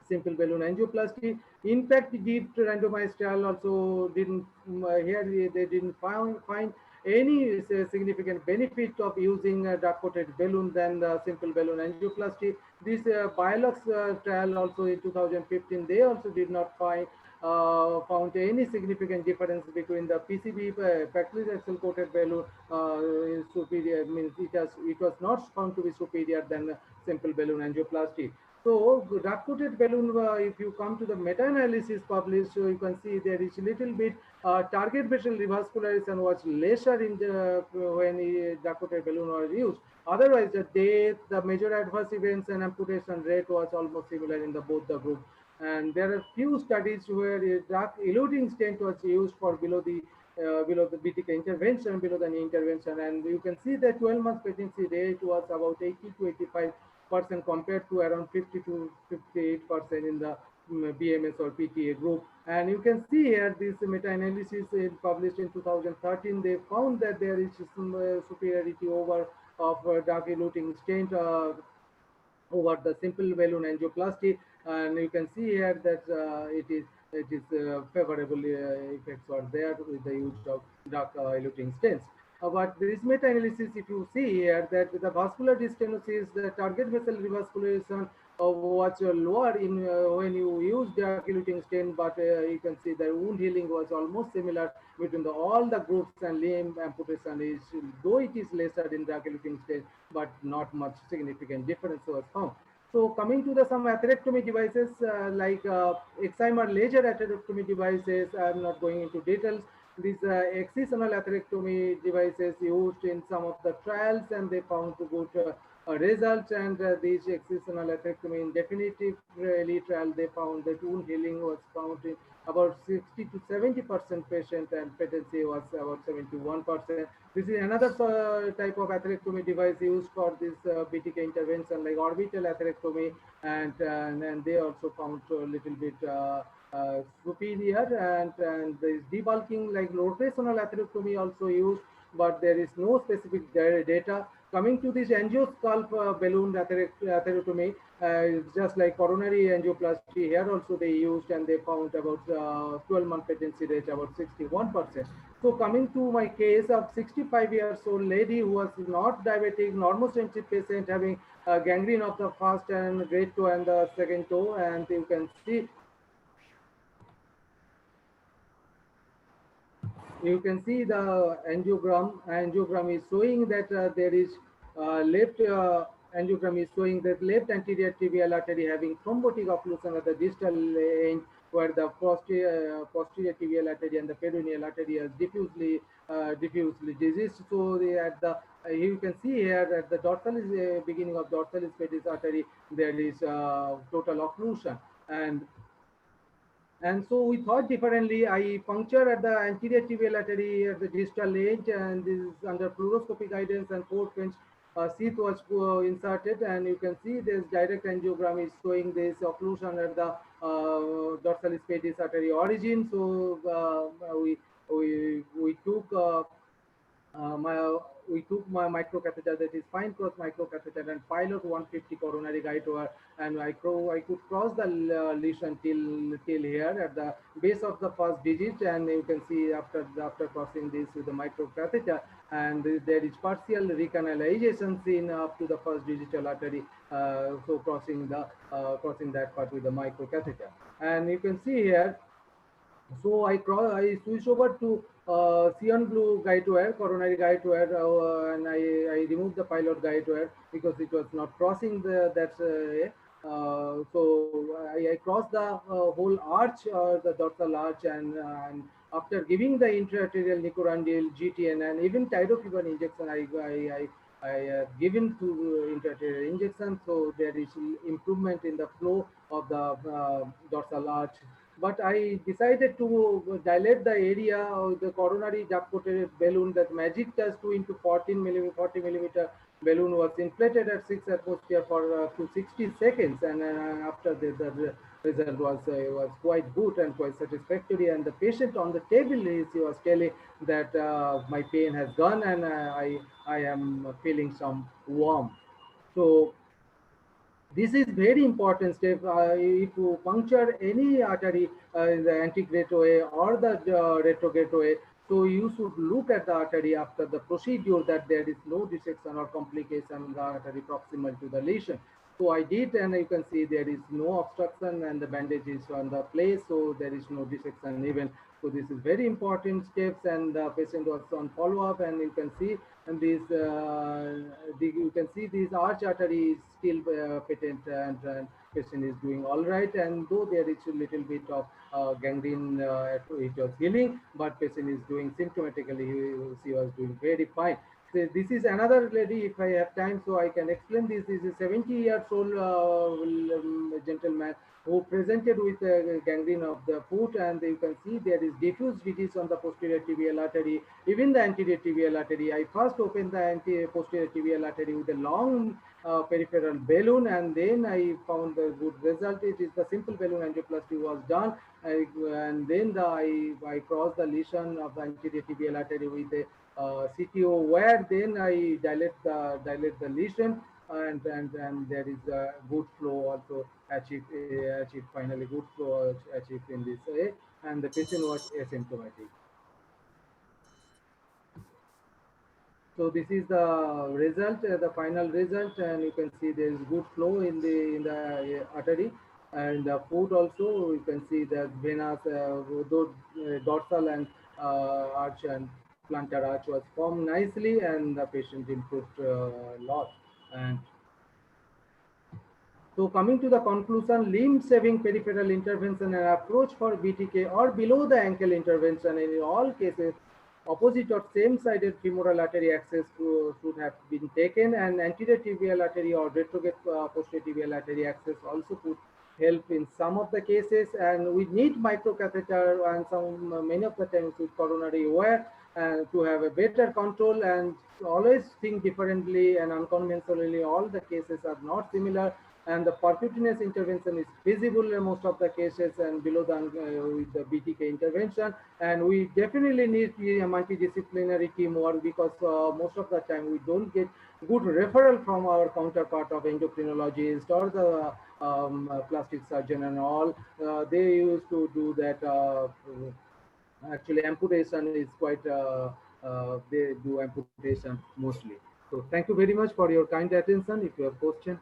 simple balloon angioplasty. In fact, deep randomized trial also didn't, here they didn't find any significant benefit of using a drug-coated balloon than the simple balloon angioplasty. This Biolox trial also in 2015, they also did not found any significant difference between the PCB factory axle coated balloon superior, means it was not found to be superior than simple balloon angioplasty. So drug-coated balloon, if you come to the meta-analysis published, so you can see there is a little bit target vessel revascularization was lesser in the when drug-coated balloon was used. Otherwise, the death, the major adverse events, and amputation rate was almost similar in both the group. And there are few studies where drug-eluting stent was used for below the BTK intervention, below the knee intervention, and you can see that 12-month patency rate was about 80 to 85% compared to around 50 to 58% in the BMS or PTA group. And you can see here this meta-analysis published in 2013. They found that there is some superiority over of drug-eluting stent over the simple balloon angioplasty, and you can see here that it is favorable effects are there with the use of drug-eluting stents. But this meta-analysis, if you see here, that the vascular dystenosis, the target vessel revascularization was lower in when you use drug-eluting stent, but you can see the wound healing was almost similar between all the groups, and limb amputation is, though it is lesser in drug-eluting stent, but not much significant difference was found. So coming to the some atherectomy devices like excimer laser atherectomy devices, I'm not going into details. These excisional atherectomy devices used in some of the trials, and they found good results. And these excisional atherectomy in definitive trial, they found that wound healing was found in about 60 to 70% patient, and patency was about 71%. This is another type of atherectomy device used for this BTK intervention, like orbital atherectomy, and they also found a little bit superior, and there is debulking like rotational atherectomy also used, but there is no specific data. Coming to this angioscalp balloon atherectomy, just like coronary angioplasty, here also they used, and they found about 12-month patency rate about 61%. So coming to my case of 65 years old lady who was not diabetic, normosensitive patient having gangrene of the first and great toe and the second toe, and you can see the angiogram is showing that there is left angiogram is showing that left anterior tibial artery having thrombotic occlusion at the distal end, where the posterior tibial artery and the peroneal artery is diffusely diseased. So at the you can see here at the dorsalis beginning of dorsalis pedis artery, there is total occlusion, and so we thought differently. I puncture at the anterior tibial artery at the distal edge, and this is under fluoroscopy guidance, and 4 French sheath was inserted, and you can see this direct angiogram is showing this occlusion at the dorsalis pedis artery origin. So we took we took my microcatheter, that is fine cross microcatheter, and pilot 150 coronary guide wire, and I could cross the lesion till here at the base of the first digit, and you can see after crossing this with the microcatheter, and there is partial recanalization seen up to the first digital artery, so crossing that part with the microcatheter, and you can see here. So I switched over to cyan blue guide wire, coronary guide wire, and I removed the pilot guide wire because it was not crossing so I crossed the whole arch, the dorsal arch, and after giving the intraarterial nicorandil, GTN, and even tirofiban injection, I given to intraarterial injection, so there is improvement in the flow of the dorsal arch. But I decided to dilate the area of the coronary drug-coated balloon, that magic touch 2 into 40 millimeter balloon was inflated at 6 atmosphere for up to 60 seconds, and after the result was quite good and quite satisfactory. And the patient on the table, he was telling that my pain has gone, and I am feeling some warmth. So this is very important step. If you puncture any artery in the antegrade way or the retrograde way, so you should look at the artery after the procedure that there is no dissection or complication in the artery proximal to the lesion. So I did, and you can see there is no obstruction and the bandage is on the place, so there is no dissection even. So this is very important steps, and the patient was on follow-up, and you can see, and this you can see this arch artery is still patent, and patient is doing all right, and though there is a little bit of gangrene, it was healing, but patient is doing symptomatically, she was doing very fine. So this is another lady, if I have time, so I can explain this. This is a 70-year-old gentleman who presented with gangrene of the foot, and you can see there is diffuse disease on the posterior tibial artery, even the anterior tibial artery. I first opened the posterior tibial artery with a long peripheral balloon, and then I found the good result. It is the simple balloon angioplasty was done, and then I crossed the lesion of the anterior tibial artery with a CTO, where then I dilate the lesion, and there is a good flow also achieved finally, good flow achieved in this way, and the patient was asymptomatic. So this is the result, the final result, and you can see there is good flow in the artery, and the foot also you can see that venous, dorsal and arch and plantar arch was formed nicely, and the patient improved a lot. And so coming to the conclusion, limb-saving peripheral intervention and approach for BTK or below the ankle intervention, in all cases, opposite or same-sided femoral artery access should have been taken, and anterior tibial artery or retrograde posterior tibial artery access also could help in some of the cases. And we need microcatheter, and many of the times with coronary wire, to have a better control, and always think differently and unconventionally. All the cases are not similar, and the percutaneous intervention is feasible in most of the cases, and below the with the BTK intervention. And we definitely need a multidisciplinary teamwork, because most of the time we don't get good referral from our counterpart of endocrinologist or the plastic surgeon and all. They used to do that. Actually, amputation is quite, they do amputation mostly. So thank you very much for your kind attention. If you have question.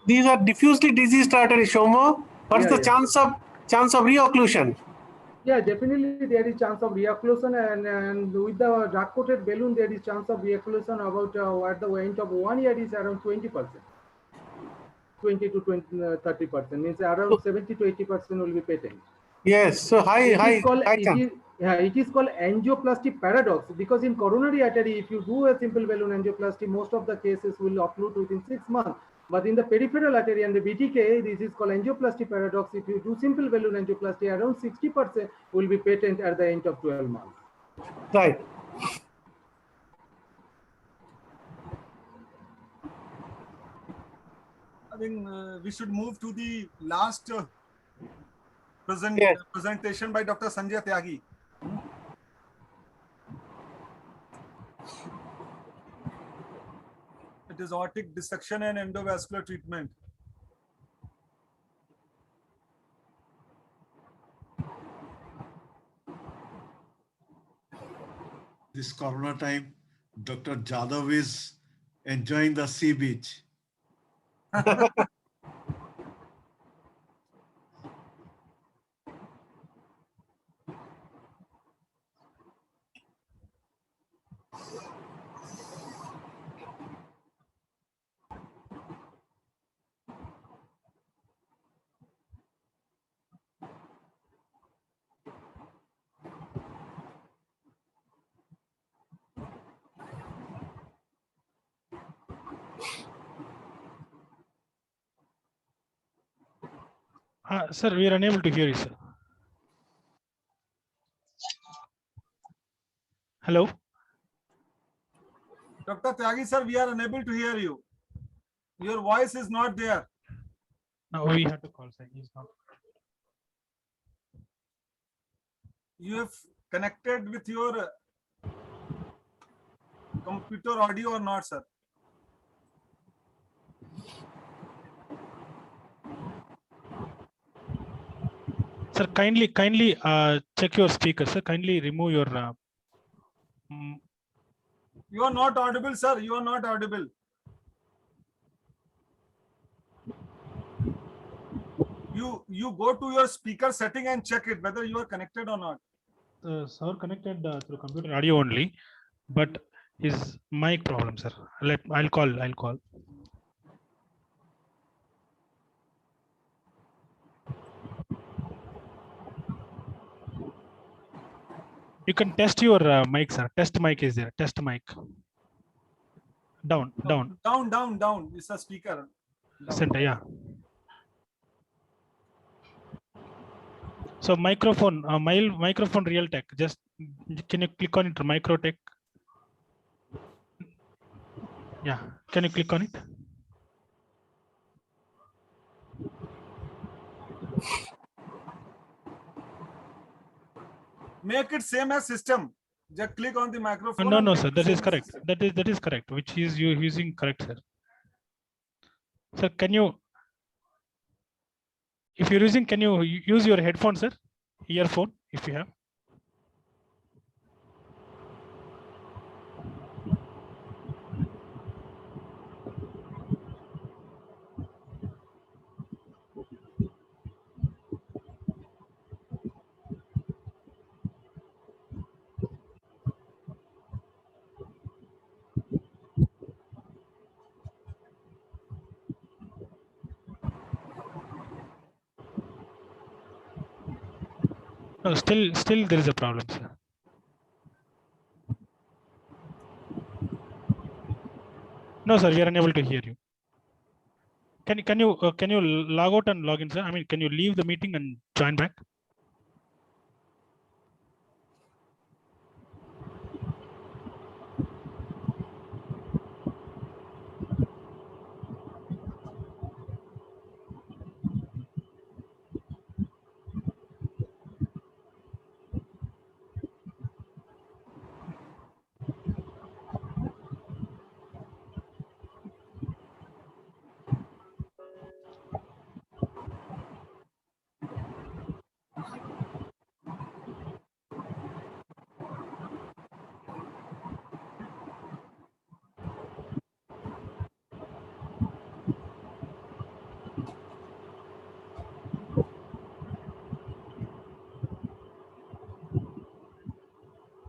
These are diffusely diseased artery, Shomo. What's the chance of reocclusion? Yeah, definitely there is chance of reocclusion, and with the drug-coated balloon, there is chance of reocclusion about at the end of 1 year is around 20%. 20 to 30%, means around 70 to 80% will be patent. Yes, so it is called angioplasty paradox, because in coronary artery, if you do a simple balloon angioplasty, most of the cases will occlude within 6 months. But in the peripheral artery and the BTK, this is called angioplasty paradox. If you do simple balloon angioplasty, around 60% will be patent at the end of 12 months. Right. I think we should move to the last presentation by Dr. Sanjay Tyagi. It is aortic dissection and endovascular treatment. This Corona time, Dr. Jadhav is enjoying the sea beach. Sir, we are unable to hear you, sir. Hello? Dr. Tyagi, sir, we are unable to hear you. Your voice is not there. No, we have to call, sir. He's not. You have connected with your computer audio or not, sir? Sir, kindly check your speaker, sir. Kindly remove your. You are not audible, sir. You are not audible. You go to your speaker setting and check it whether you are connected or not. Sir connected through computer audio only, but his mic problem, sir. I'll call. You can test your mic, sir. Test mic is there. Test mic. Down. Down. It's a speaker. Down. Center, yeah. So microphone, microphone Realtek. Just can you click on it? Microtech. Yeah. Can you click on it? Make it same as system. Just click on the microphone. No, sir. That is correct. That is correct. Which is you using correct, sir. Sir, can you? If you're using, can you use your headphone, sir? Earphone, if you have. No, still there is a problem, sir. No, sir, we are unable to hear you. Can you log out and log in, sir? I mean, can you leave the meeting and join back?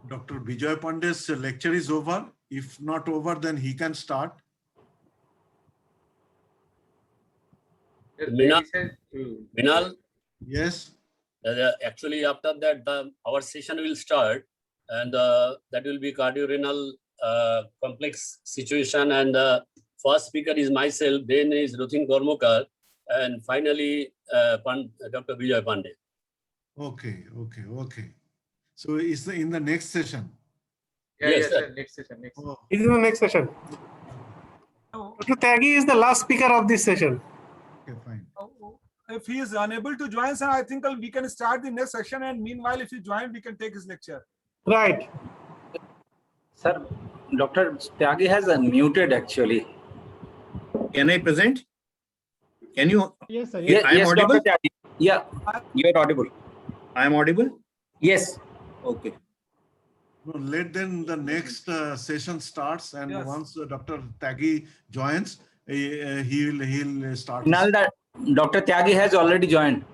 Dr. Bijoy Pandey's lecture is over. If not over, then he can start. Minal? Yes. Actually, after that, our session will start, and that will be cardiorenal complex situation. And the first speaker is myself, then is Ruthin Kormokar, and finally Dr. Bijoy Pandey. Okay. So it's in the next session. Yes, sir. Next session. It is the next session. Dr. Tyagi is the last speaker of this session. Okay, fine. if he is unable to join, sir, I think we can start the next session. And meanwhile, if he join, we can take his lecture. Right. Sir, Dr. Tyagi has unmuted actually. Can I present? Can you? Yes, sir. Yes, I am yes, audible? Dr. Tyagi. Yeah, you are audible. I am audible? Yes. Okay. No, let then the next session starts, and Yes. once Dr. Tyagi joins, he'll start. Now that Dr. Tyagi has already joined.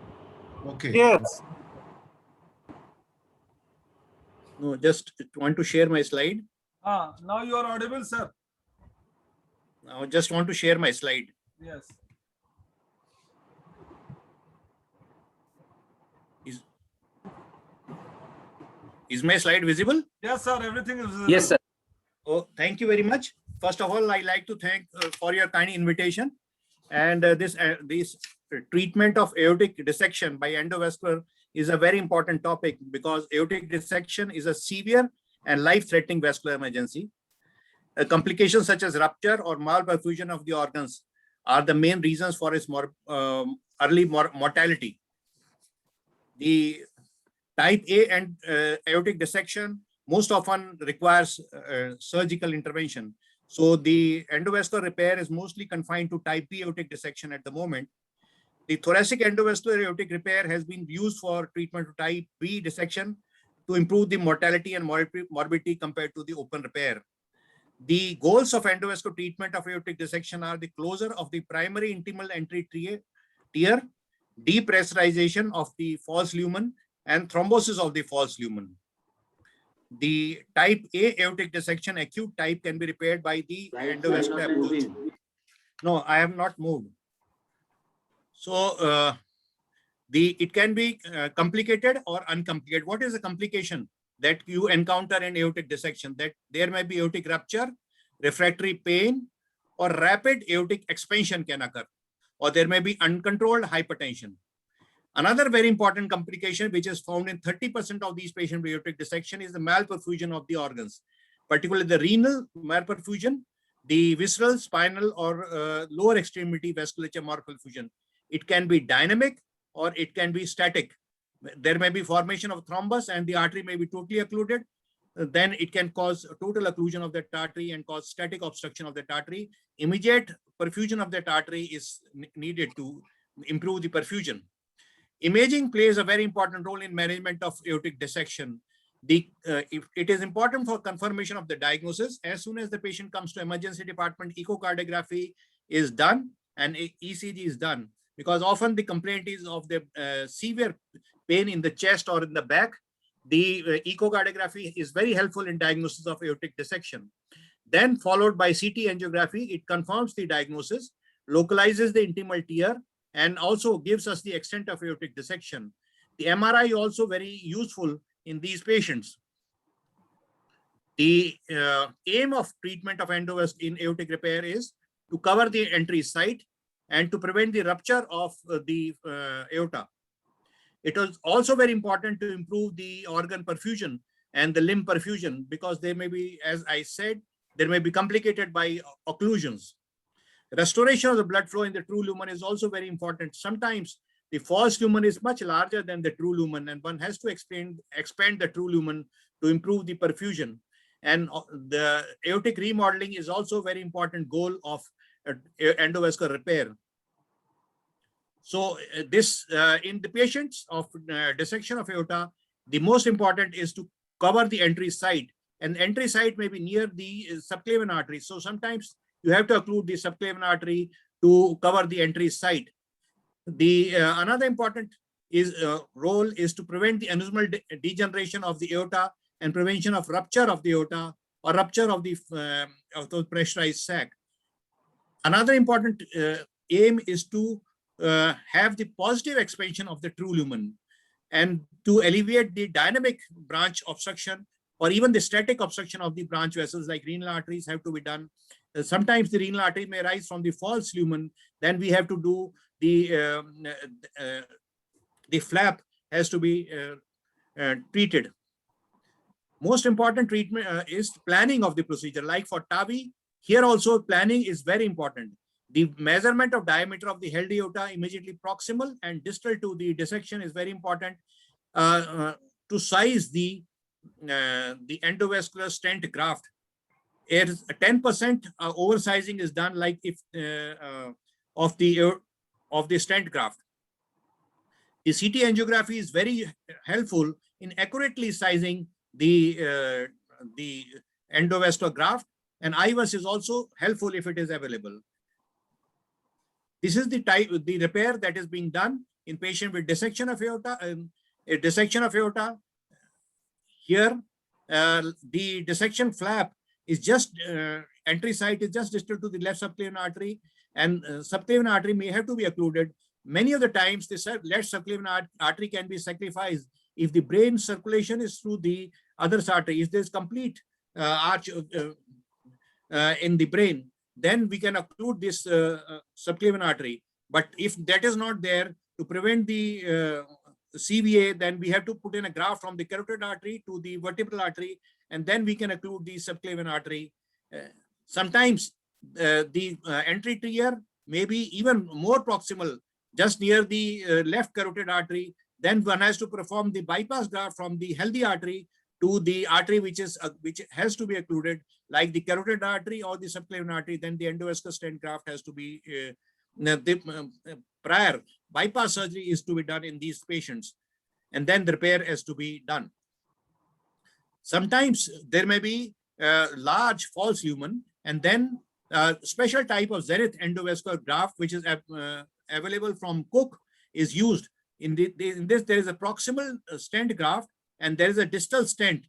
Okay. Yes. No, just want to share my slide. Now you are audible, sir. Now just want to share my slide. Yes. Is my slide visible? Yes, sir. Everything is visible. Yes, sir. Oh, thank you very much. First of all, I like to thank for your kind invitation. And this treatment of aortic dissection by endovascular is a very important topic because aortic dissection is a severe and life-threatening vascular emergency. Complications such as rupture or malperfusion of the organs are the main reasons for its early mortality. The type A and aortic dissection most often requires surgical intervention. So the endovascular repair is mostly confined to type B aortic dissection at the moment. The thoracic endovascular aortic repair has been used for treatment of type B dissection to improve the mortality and morbidity compared to the open repair. The goals of endovascular treatment of aortic dissection are the closure of the primary intimal entry tear, depressurization of the false lumen, and thrombosis of the false lumen. The type A aortic dissection acute type can be repaired by the endovascular approach. No, I have not moved. So it can be complicated or uncomplicated. What is the complication that you encounter in aortic dissection? That there may be aortic rupture, refractory pain, or rapid aortic expansion can occur, or there may be uncontrolled hypertension. Another very important complication, which is found in 30% of these patients with aortic dissection, is the malperfusion of the organs, particularly the renal malperfusion, the visceral, spinal, or lower extremity vasculature malperfusion. It can be dynamic or it can be static. There may be formation of thrombus and the artery may be totally occluded. Then it can cause total occlusion of that artery and cause static obstruction of that artery. Immediate perfusion of that artery is needed to improve the perfusion. Imaging plays a very important role in management of aortic dissection. If it is important for confirmation of the diagnosis, as soon as the patient comes to emergency department, echocardiography is done and ECG is done, because often the complaint is of the severe pain in the chest or in the back. The echocardiography is very helpful in diagnosis of aortic dissection. Then followed by CT angiography, it confirms the diagnosis, localizes the intimal tear, and also gives us the extent of aortic dissection. The MRI is also very useful in these patients. The aim of treatment of endovascular in aortic repair is to cover the entry site and to prevent the rupture of the aorta. It is also very important to improve the organ perfusion and the limb perfusion, because they may be, as I said, there may be complicated by occlusions. Restoration of the blood flow in the true lumen is also very important. Sometimes the false lumen is much larger than the true lumen, and one has to expand the true lumen to improve the perfusion. And the aortic remodeling is also a very important goal of endovascular repair. So this in the patients of dissection of aorta, the most important is to cover the entry site, and entry site may be near the subclavian artery. So sometimes you have to occlude the subclavian artery to cover the entry site. The another important role is to prevent the aneurysmal degeneration of the aorta and prevention of rupture of the aorta or rupture of the pressurized sac. Another important aim is to have the positive expansion of the true lumen and to alleviate the dynamic branch obstruction or even the static obstruction of the branch vessels like renal arteries have to be done. Sometimes the renal artery may rise from the false lumen. Then we have to do the flap has to be treated. Most important treatment is planning of the procedure. Like for TAVI, here also planning is very important. The measurement of diameter of the held aorta immediately proximal and distal to the dissection is very important to size the endovascular stent graft. It is 10% oversizing is done, like if of the stent graft. The CT angiography is very helpful in accurately sizing the endovascular graft, and IVUS is also helpful if it is available. This is the repair that is being done in patient with dissection of aorta. A dissection of aorta. Here, the dissection flap is just entry site is just distal to the left subclavian artery, and subclavian artery may have to be occluded. Many of the times, the left subclavian artery can be sacrificed if the brain circulation is through the other artery. If there's complete arch in the brain, then we can occlude this subclavian artery. But if that is not there, to prevent the CVA, then we have to put in a graft from the carotid artery to the vertebral artery, and then we can occlude the subclavian artery. Sometimes the entry tier may be even more proximal, just near the left carotid artery. Then one has to perform the bypass graft from the healthy artery to the artery which has to be occluded, like the carotid artery or the subclavian artery. Then the endovascular stent graft has to be prior bypass surgery is to be done in these patients, and then the repair has to be done. Sometimes there may be large false lumen, and then special type of zenith endovascular graft, which is available from Cook, is used. In this, there is a proximal stent graft and there is a distal stent.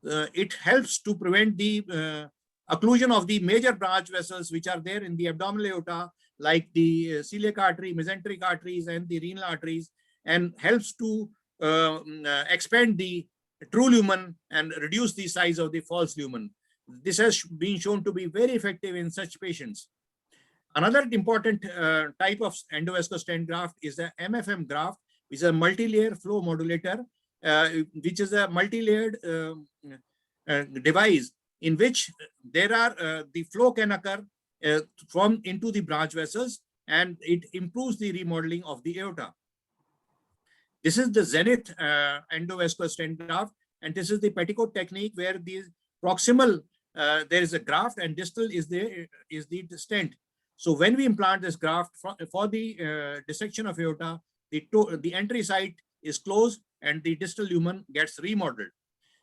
It helps to prevent the occlusion of the major branch vessels which are there in the abdominal aorta, like the celiac artery, mesenteric arteries, and the renal arteries, and helps to expand the true lumen and reduce the size of the false lumen. This has been shown to be very effective in such patients. Another important type of endovascular stent graft is the MFM graft, which is a multi-layer flow modulator, which is a multi-layered device in which there are the flow can occur from into the branch vessels, and it improves the remodeling of the aorta. This is the zenith endovascular stent graft, and this is the petticoat technique where the proximal there is a graft and distal is the stent. So when we implant this graft for the dissection of aorta, the entry site is closed and the distal lumen gets remodeled.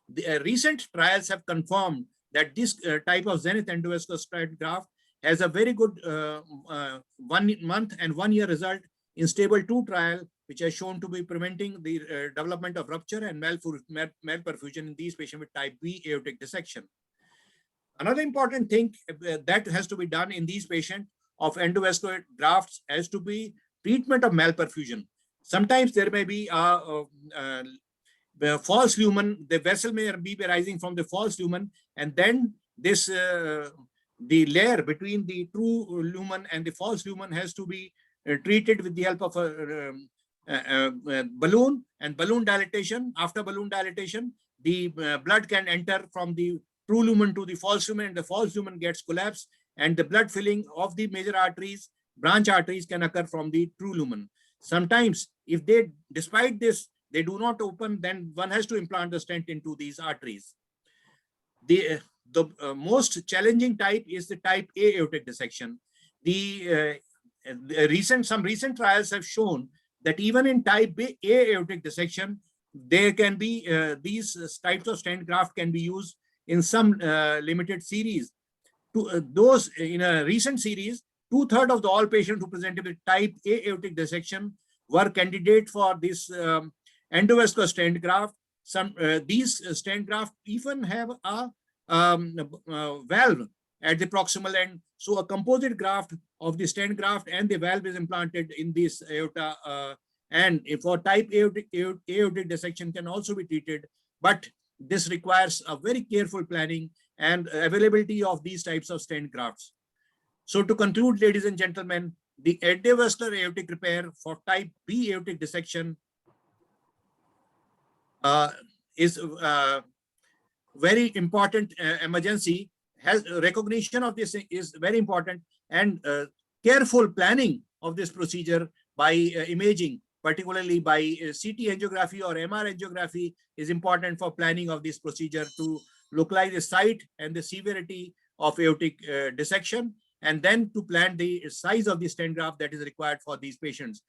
The recent trials have confirmed that this type of zenith endovascular stent graft has a very good 1 month and 1 year result in STABLE 2 trial, which has shown to be preventing the development of rupture and malperfusion in these patients with type B aortic dissection. Another important thing that has to be done in these patients of endovascular grafts has to be treatment of malperfusion. Sometimes there may be a false lumen, the vessel may be arising from the false lumen, and then this the layer between the true lumen and the false lumen has to be treated with the help of a balloon and balloon dilatation. After balloon dilatation, the blood can enter from the true lumen to the false lumen, and the false lumen gets collapsed, and the blood filling of the major arteries, branch arteries, can occur from the true lumen. Sometimes, if they, despite this, they do not open, then one has to implant the stent into these arteries. The most challenging type is the type A aortic dissection. Some recent trials have shown that even in type A aortic dissection, there can be these types of stent graft can be used in some limited series. Those in a recent series, 2/3 of all patients who presented with type A aortic dissection were candidate for this endovascular stent graft. These stent graft even have a valve at the proximal end. So a composite graft of the stent graft and the valve is implanted in this aorta. And for type aortic dissection can also be treated, but this requires a very careful planning and availability of these types of stent grafts. So to conclude, ladies and gentlemen, the endovascular aortic repair for type B aortic dissection is very important emergency. Has recognition of this is very important, and careful planning of this procedure by imaging, particularly by CT angiography or MR angiography, is important for planning of this procedure to localize the site and the severity of aortic dissection, and then to plan the size of the stent graft that is required for these patients.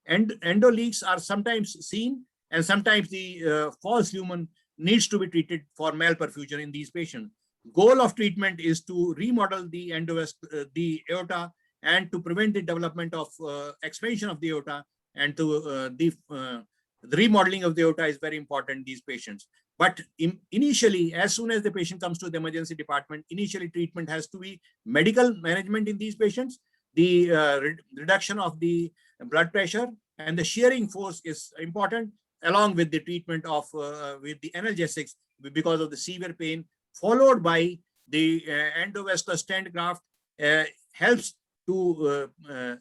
And endo leaks are sometimes seen, and sometimes the false lumen needs to be treated for malperfusion in these patients. Goal of treatment is to remodel the the aorta, and to prevent the development of expansion of the aorta, and to the remodeling of the aorta is very important in these patients. But initially, as soon as the patient comes to the emergency department, initially treatment has to be medical management in these patients. The reduction of the blood pressure and the shearing force is important, along with the treatment of with the analgesics because of the severe pain, followed by the endovascular stent graft helps to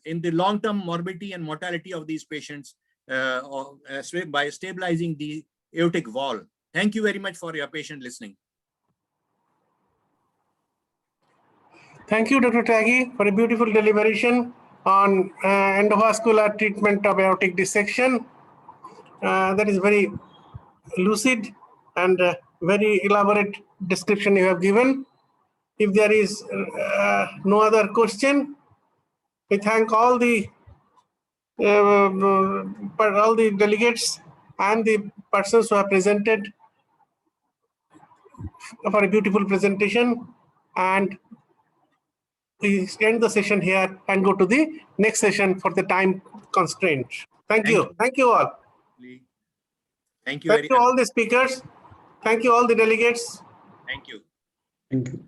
in the long-term morbidity and mortality of these patients by stabilizing the aortic wall. Thank you very much for your patient listening. Thank you, Dr. Tyagi, for a beautiful deliberation on endovascular treatment of aortic dissection. That is very lucid and very elaborate description you have given. If there is no other question, we thank all the delegates and the persons who have presented for a beautiful presentation, and we end the session here and go to the next session for the time constraint. Thank you. Thank you all. Thank you very Thank you all the speakers. Thank you all the delegates. Thank you. Thank you.